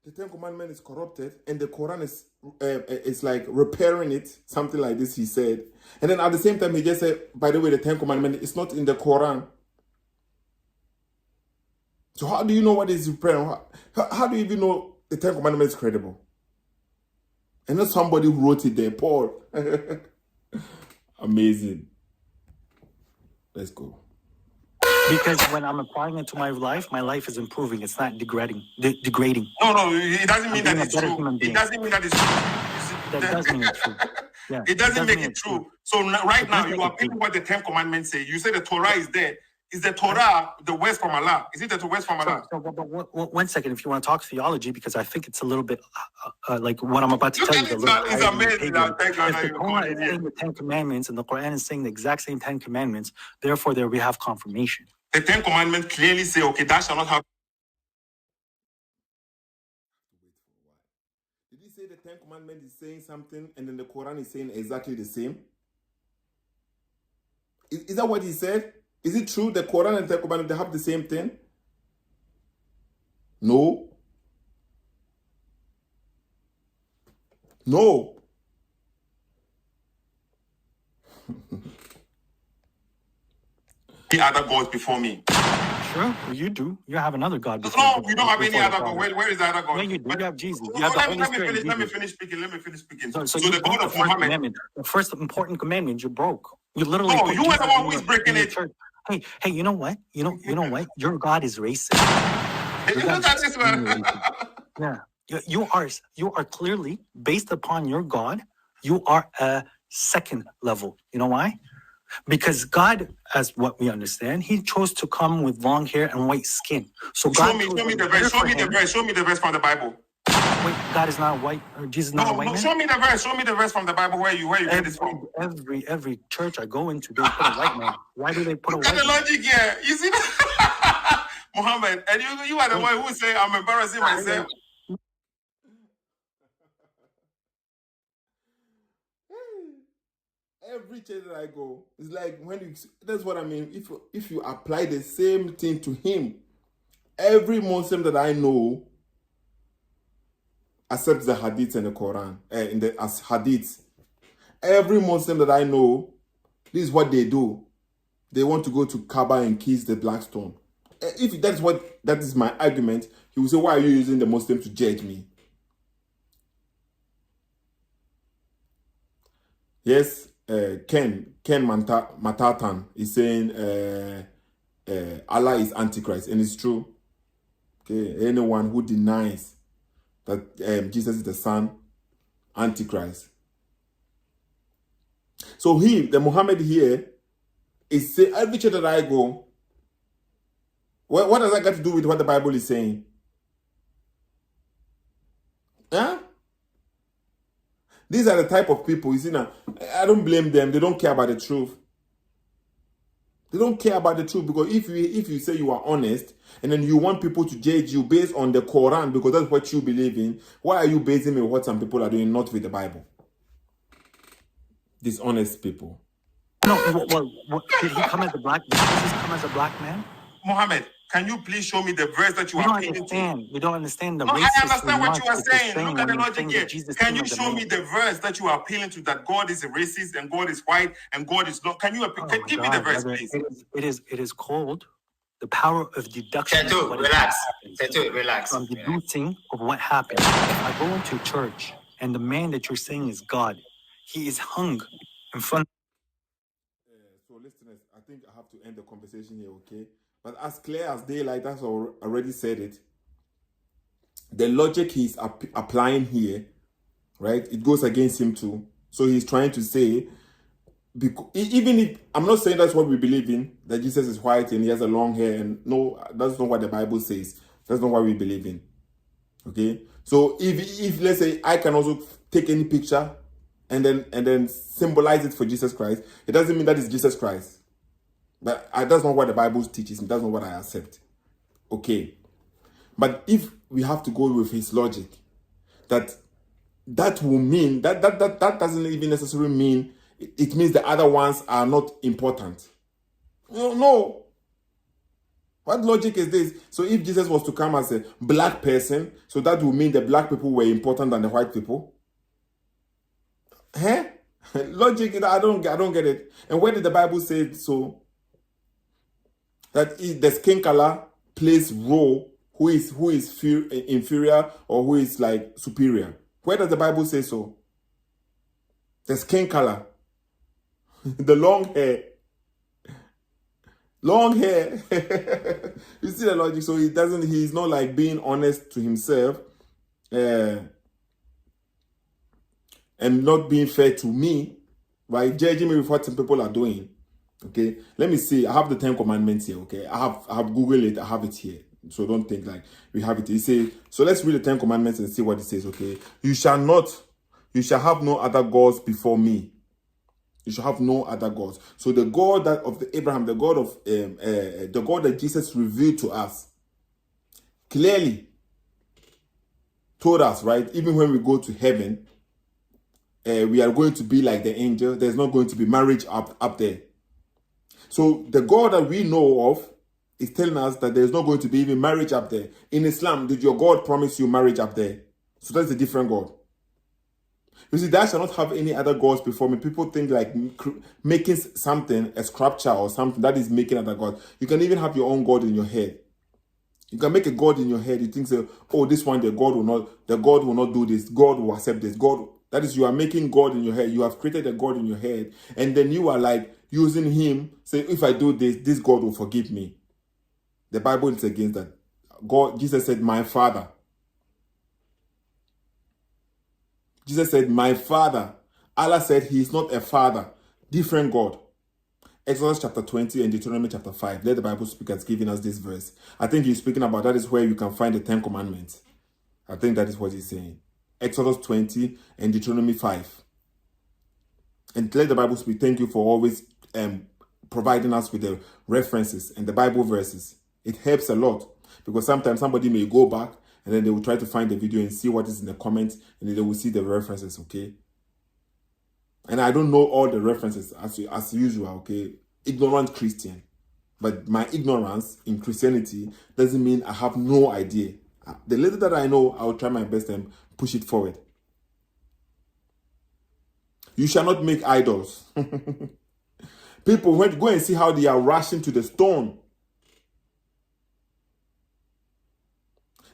The 10 Commandments is corrupted, and the Quran is like repairing it, something like this, he said. And then at the same time, he just said, by the way, the 10 Commandments is not in the Quran. So how do you know what is repairing? How do you even know the 10 Commandments is credible? And not somebody who wrote it there, Paul. Amazing. Let's go. Because when I'm applying it to my life is improving. It's not degrading. Degrading. No, it doesn't mean that it's better true. human being. It doesn't mean that it's true. That does mean it's true. Yeah, It doesn't make it true. So right now, you are appealing what the 10 Commandments say. You say the Torah is there. Is the Torah the words from Allah? Is it the words from Allah? But 1 second, if you want to talk theology, because I think it's a little bit like what I'm about to tell you. It's amazing. Thank God. If the Torah is saying the 10 Commandments and the Quran is saying the exact same 10 Commandments, therefore there we have confirmation. The 10 Commandments clearly say, okay, that shall not happen. Did he say the 10 Commandments is saying something and then the Quran is saying exactly the same? Is that what he said? Is it true the Quran and the 10 Commandments, they have the same thing? No. No. The other gods before me. Sure, you do. You have another God. No, we don't have any other God. Where is the other God? Yeah, you do. You have Jesus. You No, have the Holy Spirit. let me finish speaking. So you the God broke of the first Muhammad. commandment. The first important commandment you broke. You literally. No, put you were the Jesus one in who is your- breaking in your it. church. Hey, you know what? You know what? Your God is racist. Look at this one. Yeah, you are clearly based upon your God. You are a second level. You know why? Because God, as what we understand, he chose to come with long hair and white skin. So Show God me chose the better verse. Show for me the him. verse. Show me the verse from the Bible. Wait, God is not white, or Jesus is not a No, white no. man? Show me the verse. Show me the verse from the Bible where you get this from. Every church I go into, they put a white man. Why do they put a Look at white the man? logic here. You see that? Muhammad, and you are the one who say I'm embarrassing myself. Every church that I go, it's like when you. That's what I mean. If you apply the same thing to him, every Muslim that I know accepts the hadith and the Quran as hadith. Every Muslim that I know, this is what they do. They want to go to Kaaba and kiss the black stone. If that is my argument, he will say, "Why are you using the Muslim to judge me?" Yes, Ken Matatan is saying Allah is Antichrist, and it's true. Okay, anyone who denies that Jesus is the Son, Antichrist. So the Muhammad here, is saying every church that I go. What does that got to do with what the Bible is saying? Huh? These are the type of people, you see now, I don't blame them. They don't care about the truth. They don't care about the truth, because if you say you are honest and then you want people to judge you based on the Quran because that's what you believe in, why are you basing it on what some people are doing, not with the Bible? Dishonest people. No, did he come as a black man? Did Jesus come as a black man? Muhammad, can you please show me the verse that you We are don't appealing to? understand. We don't understand the No, racist I understand what you are remarks that you're saying. Look at when the you're logic saying here. that Jesus Can came you as a show man. me the verse that you are appealing to, that God is a racist and God is white and God is not? Can you Oh give my me the God, verse, brother. please? It is called the power of deduction. Tattoo, What relax. happens. Tattoo, relax. So I'm deducing of what happened. If I go into church and the man that you're saying is God, he is hung in front. So listeners, I think I have to end the conversation here, okay? But as clear as daylight, that's already said it. The logic he's applying here, right? It goes against him too. So he's trying to say, even if I'm not saying that's what we believe in, that Jesus is white and he has a long hair, and no, that's not what the Bible says. That's not what we believe in. Okay, so if let's say I can also take any picture and then symbolize it for Jesus Christ, it doesn't mean that it's Jesus Christ. But that's not what the Bible teaches me. That's not what I accept. Okay, but if we have to go with his logic, that will mean that doesn't even necessarily mean it means the other ones are not important. No. What logic is this? So if Jesus was to come as a black person, so that would mean the black people were important than the white people? Huh? Logic, I don't get it. And where did the Bible say it so? That the skin color plays role who is inferior or who is like superior. Where does the Bible say so? The skin color. The long hair. Long hair. You see the logic? So he's not like being honest to himself and not being fair to me, right? Judging me with what some people are doing. Okay, let me see. I have the 10 Commandments here. Okay, I have Googled it. I have it here. So don't think like we have it. It says, so let's read the 10 Commandments and see what it says. Okay, you shall have no other gods before me. You shall have no other gods. So the God of Abraham, the God of the God that Jesus revealed to us, clearly told us, right? Even when we go to heaven, we are going to be like the angel. There's not going to be marriage up there. So the God that we know of is telling us that there's not going to be even marriage up there. In Islam, did your God promise you marriage up there? So that's a different God. You see, thou shalt not have any other gods before me. People think like making something a sculpture or something, that is making other gods. You can even have your own God in your head. You can make a God in your head. You think, say, oh, this one, the God will not do this. God will accept this. That is, you are making God in your head. You have created a God in your head. And then you are like using him, say, if I do this God will forgive me. The Bible is against that. Jesus said, my Father. Jesus said, my Father. Allah said he is not a father, different God. Exodus chapter 20 and Deuteronomy chapter 5. Let the Bible speakers giving us this verse. I think he's speaking about that is where you can find the 10 commandments. I think that is what he's saying. Exodus 20 and Deuteronomy 5. And let the Bible speak. Thank you for always providing us with the references and the Bible verses. It helps a lot because sometimes somebody may go back and then they will try to find the video and see what is in the comments and then they will see the references, okay? And I don't know all the references as usual, okay? Ignorant Christian. But my ignorance in Christianity doesn't mean I have no idea. The little that I know, I will try my best and push it forward. You shall not make idols. People, when go and see how they are rushing to the stone.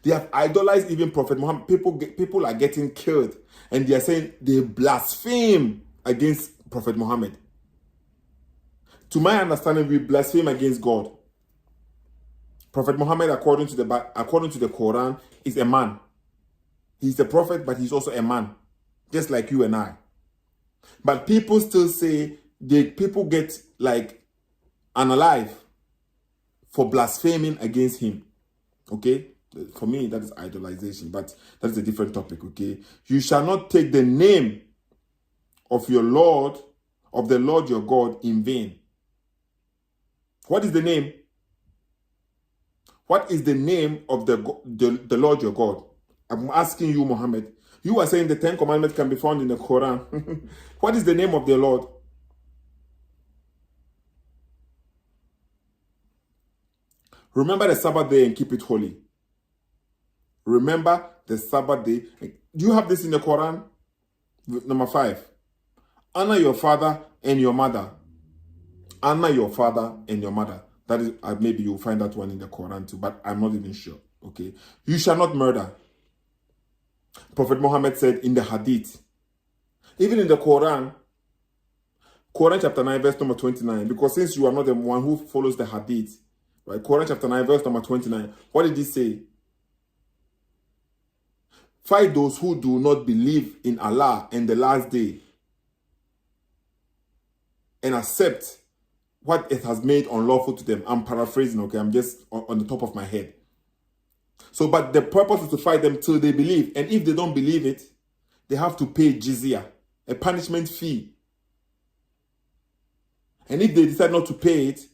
They have idolized even Prophet Muhammad. People are getting killed. And they are saying they blaspheme against Prophet Muhammad. To my understanding, we blaspheme against God. Prophet Muhammad, according to the Quran, is a man. He's a prophet, but he's also a man. Just like you and I. But people still say people get like unalive for blaspheming against him. Okay? For me, that is idolization, but that is a different topic, okay? You shall not take the name of your Lord, of the Lord your God in vain. What is the name? What is the name of the Lord your God? I'm asking you, Muhammad. You are saying the 10 commandments can be found in the Quran. What is the name of the Lord? Remember the Sabbath day and keep it holy. Remember the Sabbath day. Do you have this in the Quran? Number 5. Honor your father and your mother. Honor your father and your mother. That is, maybe you'll find that one in the Quran too, but I'm not even sure. Okay. You shall not murder. Prophet Muhammad said in the Hadith. Even in the Quran chapter 9, verse number 29, because since you are not the one who follows the Hadith, right? Quran chapter 9, verse number 29, what did he say? Fight those who do not believe in Allah and the last day and accept what it has made unlawful to them. I'm paraphrasing, okay? I'm just on the top of my head. So, but the purpose is to fight them till they believe. And if they don't believe it, they have to pay jizya, a punishment fee. And if they decide not to pay it,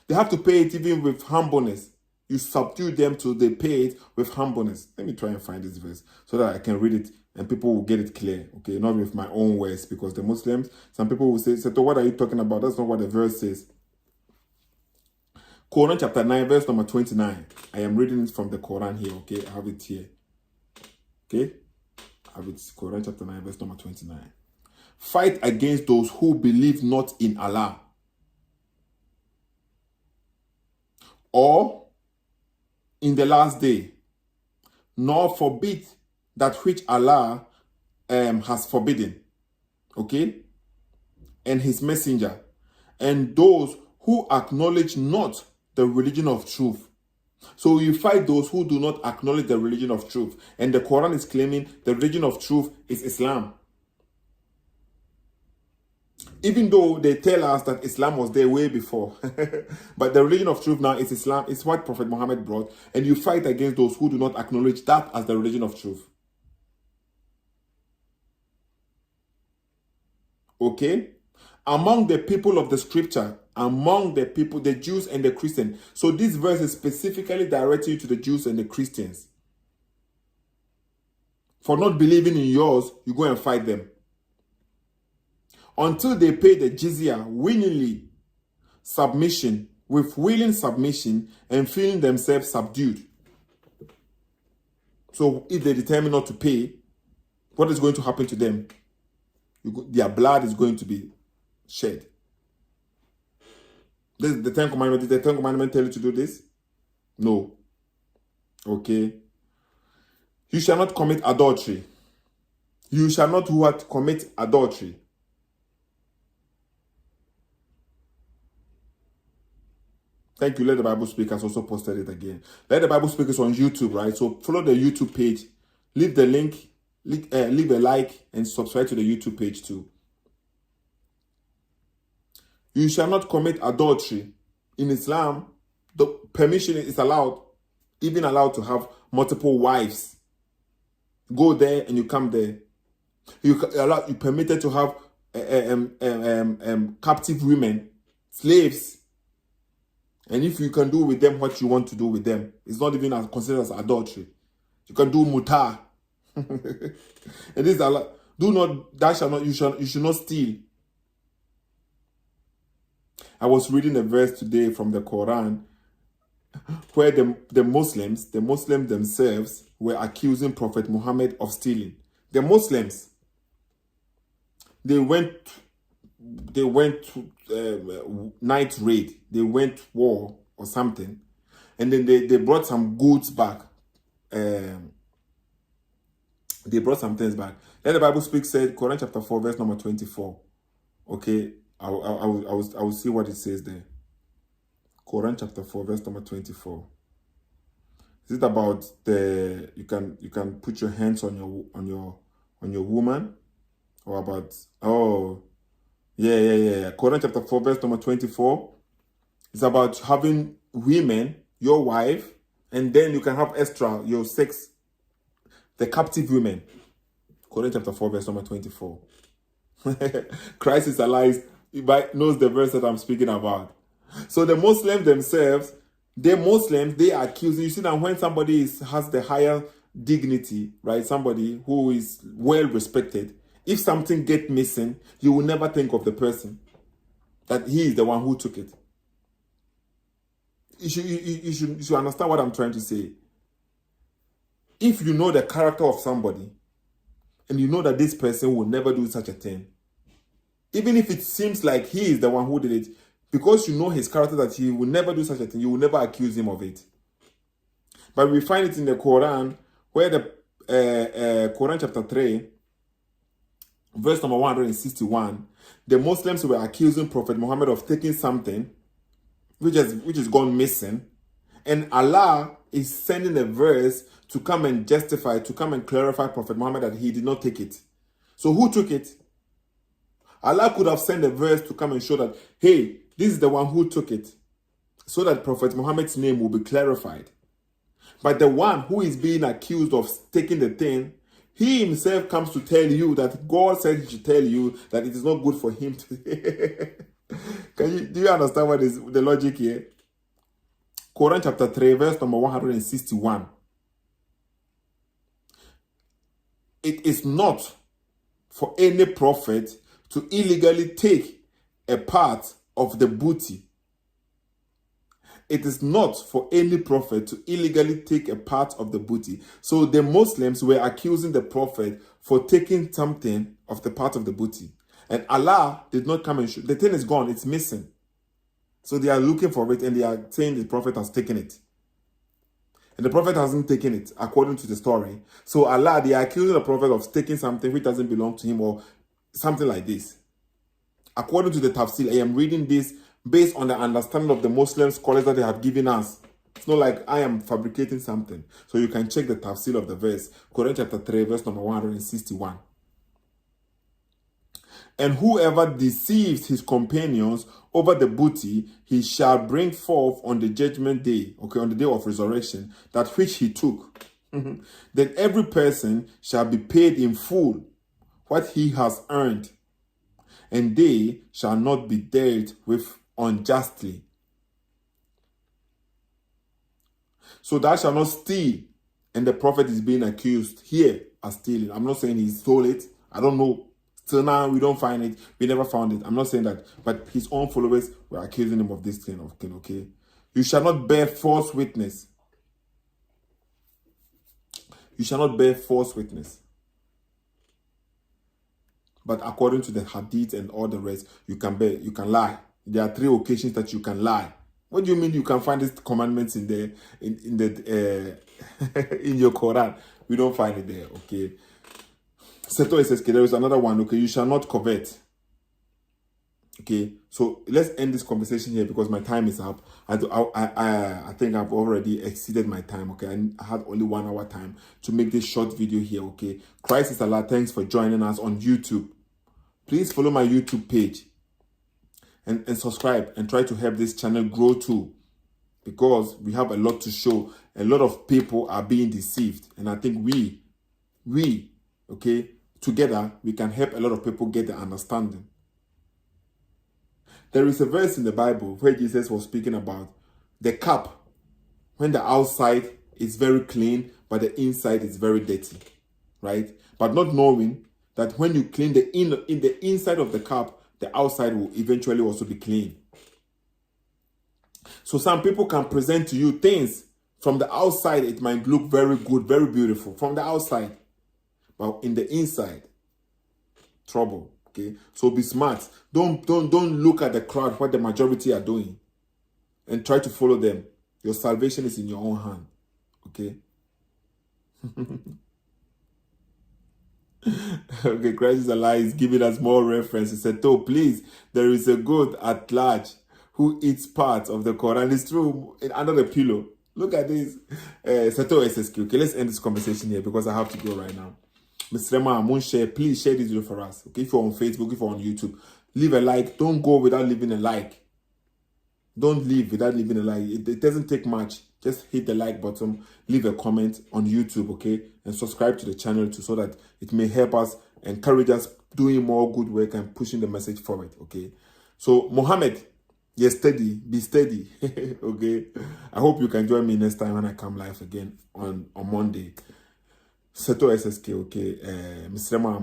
they have to pay it even with humbleness. You subdue them till they pay it with humbleness. Let me try and find this verse so that I can read it and people will get it clear. Okay, not with my own words, because the Muslims, some people will say, Seto, what are you talking about? That's not what the verse says. Quran chapter 9, verse number 29. I am reading it from the Quran here, okay? I have it here. Okay? I have it, Quran chapter 9, verse number 29. Fight against those who believe not in Allah, or in the last day, nor forbid that which Allah has forbidden, okay, and his messenger, and those who acknowledge not the religion of truth. So you fight those who do not acknowledge the religion of truth. And the Quran is claiming the religion of truth is Islam. Even though they tell us that Islam was there way before. But the religion of truth now is Islam. It's what Prophet Muhammad brought. And you fight against those who do not acknowledge that as the religion of truth. Okay? Among the people of the scripture, among the people, the Jews and the Christians. So this verse is specifically directed to the Jews and the Christians. For not believing in yours, you go and fight them. Until they pay the jizya willingly, submission, with willing submission and feeling themselves subdued. So if they determine not to pay, what is going to happen to them? Their blood is going to be shed. This is the 10 commandments. Did the 10 commandments tell you to do this? No. Okay. You shall not commit adultery. You shall not what? Commit adultery. Thank you. Let the Bible Speakers also posted it again. Let the Bible Speakers on YouTube, right? So follow the YouTube page. Leave the link. Leave a like and subscribe to the YouTube page too. You shall not commit adultery. In Islam, the permission is allowed, even allowed to have multiple wives. Go there and you come there. You permitted to have captive women, slaves. And if you can do with them what you want to do with them, it's not even considered as adultery. You can do mutar. And this is Allah. Do not, that shall not, you should not steal. I was reading a verse today from the Quran where the Muslims themselves were accusing Prophet Muhammad of stealing. The Muslims, they went to night raid, they went war or something, and then they brought some goods back. They brought some things back. Then the Bible said, Quran chapter 4, verse number 24. Okay, I will see what it says there. Quran chapter 4, verse number 24. Is it about you can put your hands on your woman, or about yeah. Quran chapter 4, verse number 24. It's about having women, your wife, and then you can have extra your sex, the captive women. Quran chapter 4, verse number 24. Christ is alive. He knows the verse that I'm speaking about. So the Muslims themselves, they are accusing. You see that when somebody has the higher dignity, right? Somebody who is well respected, if something gets missing, you will never think of the person that he is the one who took it. You should understand what I'm trying to say. If you know the character of somebody, and you know that this person will never do such a thing, even if it seems like he is the one who did it, because you know his character that he will never do such a thing, you will never accuse him of it. But we find it in the Quran, where the Quran chapter 3, verse number 161, the Muslims were accusing Prophet Muhammad of taking something which has gone missing, and Allah is sending a verse to come and justify, to come and clarify Prophet Muhammad that he did not take it. So who took it? Allah could have sent a verse to come and show that, hey, this is the one who took it, so that Prophet Muhammad's name will be clarified. But the one who is being accused of taking the thing, he himself comes to tell you that God said he should tell you that it is not good for him to. Do you understand what is the logic here? Quran chapter 3, verse number 161. It is not for any prophet to illegally take a part of the booty. It is not for any prophet to illegally take a part of the booty. So the Muslims were accusing the prophet for taking something of the part of the booty. And Allah did not come and show. The thing is gone, it's missing. So they are looking for it and they are saying the prophet has taken it. And the prophet hasn't taken it, according to the story. So Allah, they are accusing the prophet of taking something which doesn't belong to him, or something like this. According to the tafsir, I am reading this based on the understanding of the Muslim scholars that they have given us. It's not like I am fabricating something. So you can check the tafsir of the verse. Quran chapter 3, verse number 161. And whoever deceives his companions over the booty, he shall bring forth on the judgment day, okay, on the day of resurrection, that which he took. Then every person shall be paid in full what he has earned, and they shall not be dealt with unjustly. So thou shalt not steal, and the prophet is being accused here as stealing. I'm not saying he stole it. I don't know. Till now, we don't find it. We never found it. I'm not saying that. But his own followers were accusing him of this kind of thing, okay? You shall not bear false witness. You shall not bear false witness. But according to the hadith and all the rest, you can lie. There are 3 occasions that you can lie. What do you mean you can find these commandments in in your Quran? We don't find it there, okay? Seto says, okay, there is another one, okay? You shall not covet. Okay, so let's end this conversation here because my time is up. I think I've already exceeded my time, okay? I had only 1 hour time to make this short video here, okay? Christ is Allah. Thanks for joining us on YouTube. Please follow my YouTube page and subscribe and try to help this channel grow too, because we have a lot to show. A lot of people are being deceived, and I think we okay, together we can help a lot of people get the understanding. There is a verse in the Bible where Jesus was speaking about the cup, when the outside is very clean but the inside is very dirty, right? But not knowing that when you clean in the inside of the cup, the outside will eventually also be clean. So some people can present to you things from the outside. It might look very good, very beautiful from the outside, but in the inside, trouble. Okay, so be smart. Don't look at the crowd, what the majority are doing, and try to follow them. Your salvation is in your own hand. Okay. Okay, Christ is alive is giving us more references. He said, "Oh, please, there is a goat at large who eats parts of the Quran." It's true, under the pillow. Look at this. Seto SSQ. Okay, let's end this conversation here because I have to go right now. Mr. Rema, share. Please share this video for us. Okay, if you're on Facebook, if you're on YouTube, leave a like. Don't go without leaving a like. Don't leave without leaving a like. It doesn't take much. Just hit the like button, leave a comment on YouTube, okay? And subscribe to the channel too, so that it may help us, encourage us doing more good work and pushing the message forward, okay? So, Mohammed, you're steady. Be steady, okay? I hope you can join me next time when I come live again on Monday. Seto SSK, okay? Mr. Rema,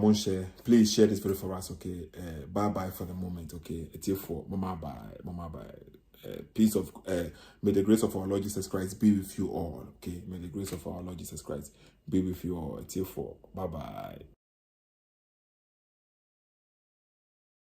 please share this video for us, okay? Bye-bye for the moment, okay? It's here for Mama bye. Mama bye. Peace of may the grace of our Lord Jesus Christ be with you all. Okay, may the grace of our Lord Jesus Christ be with you all. It's here for bye bye.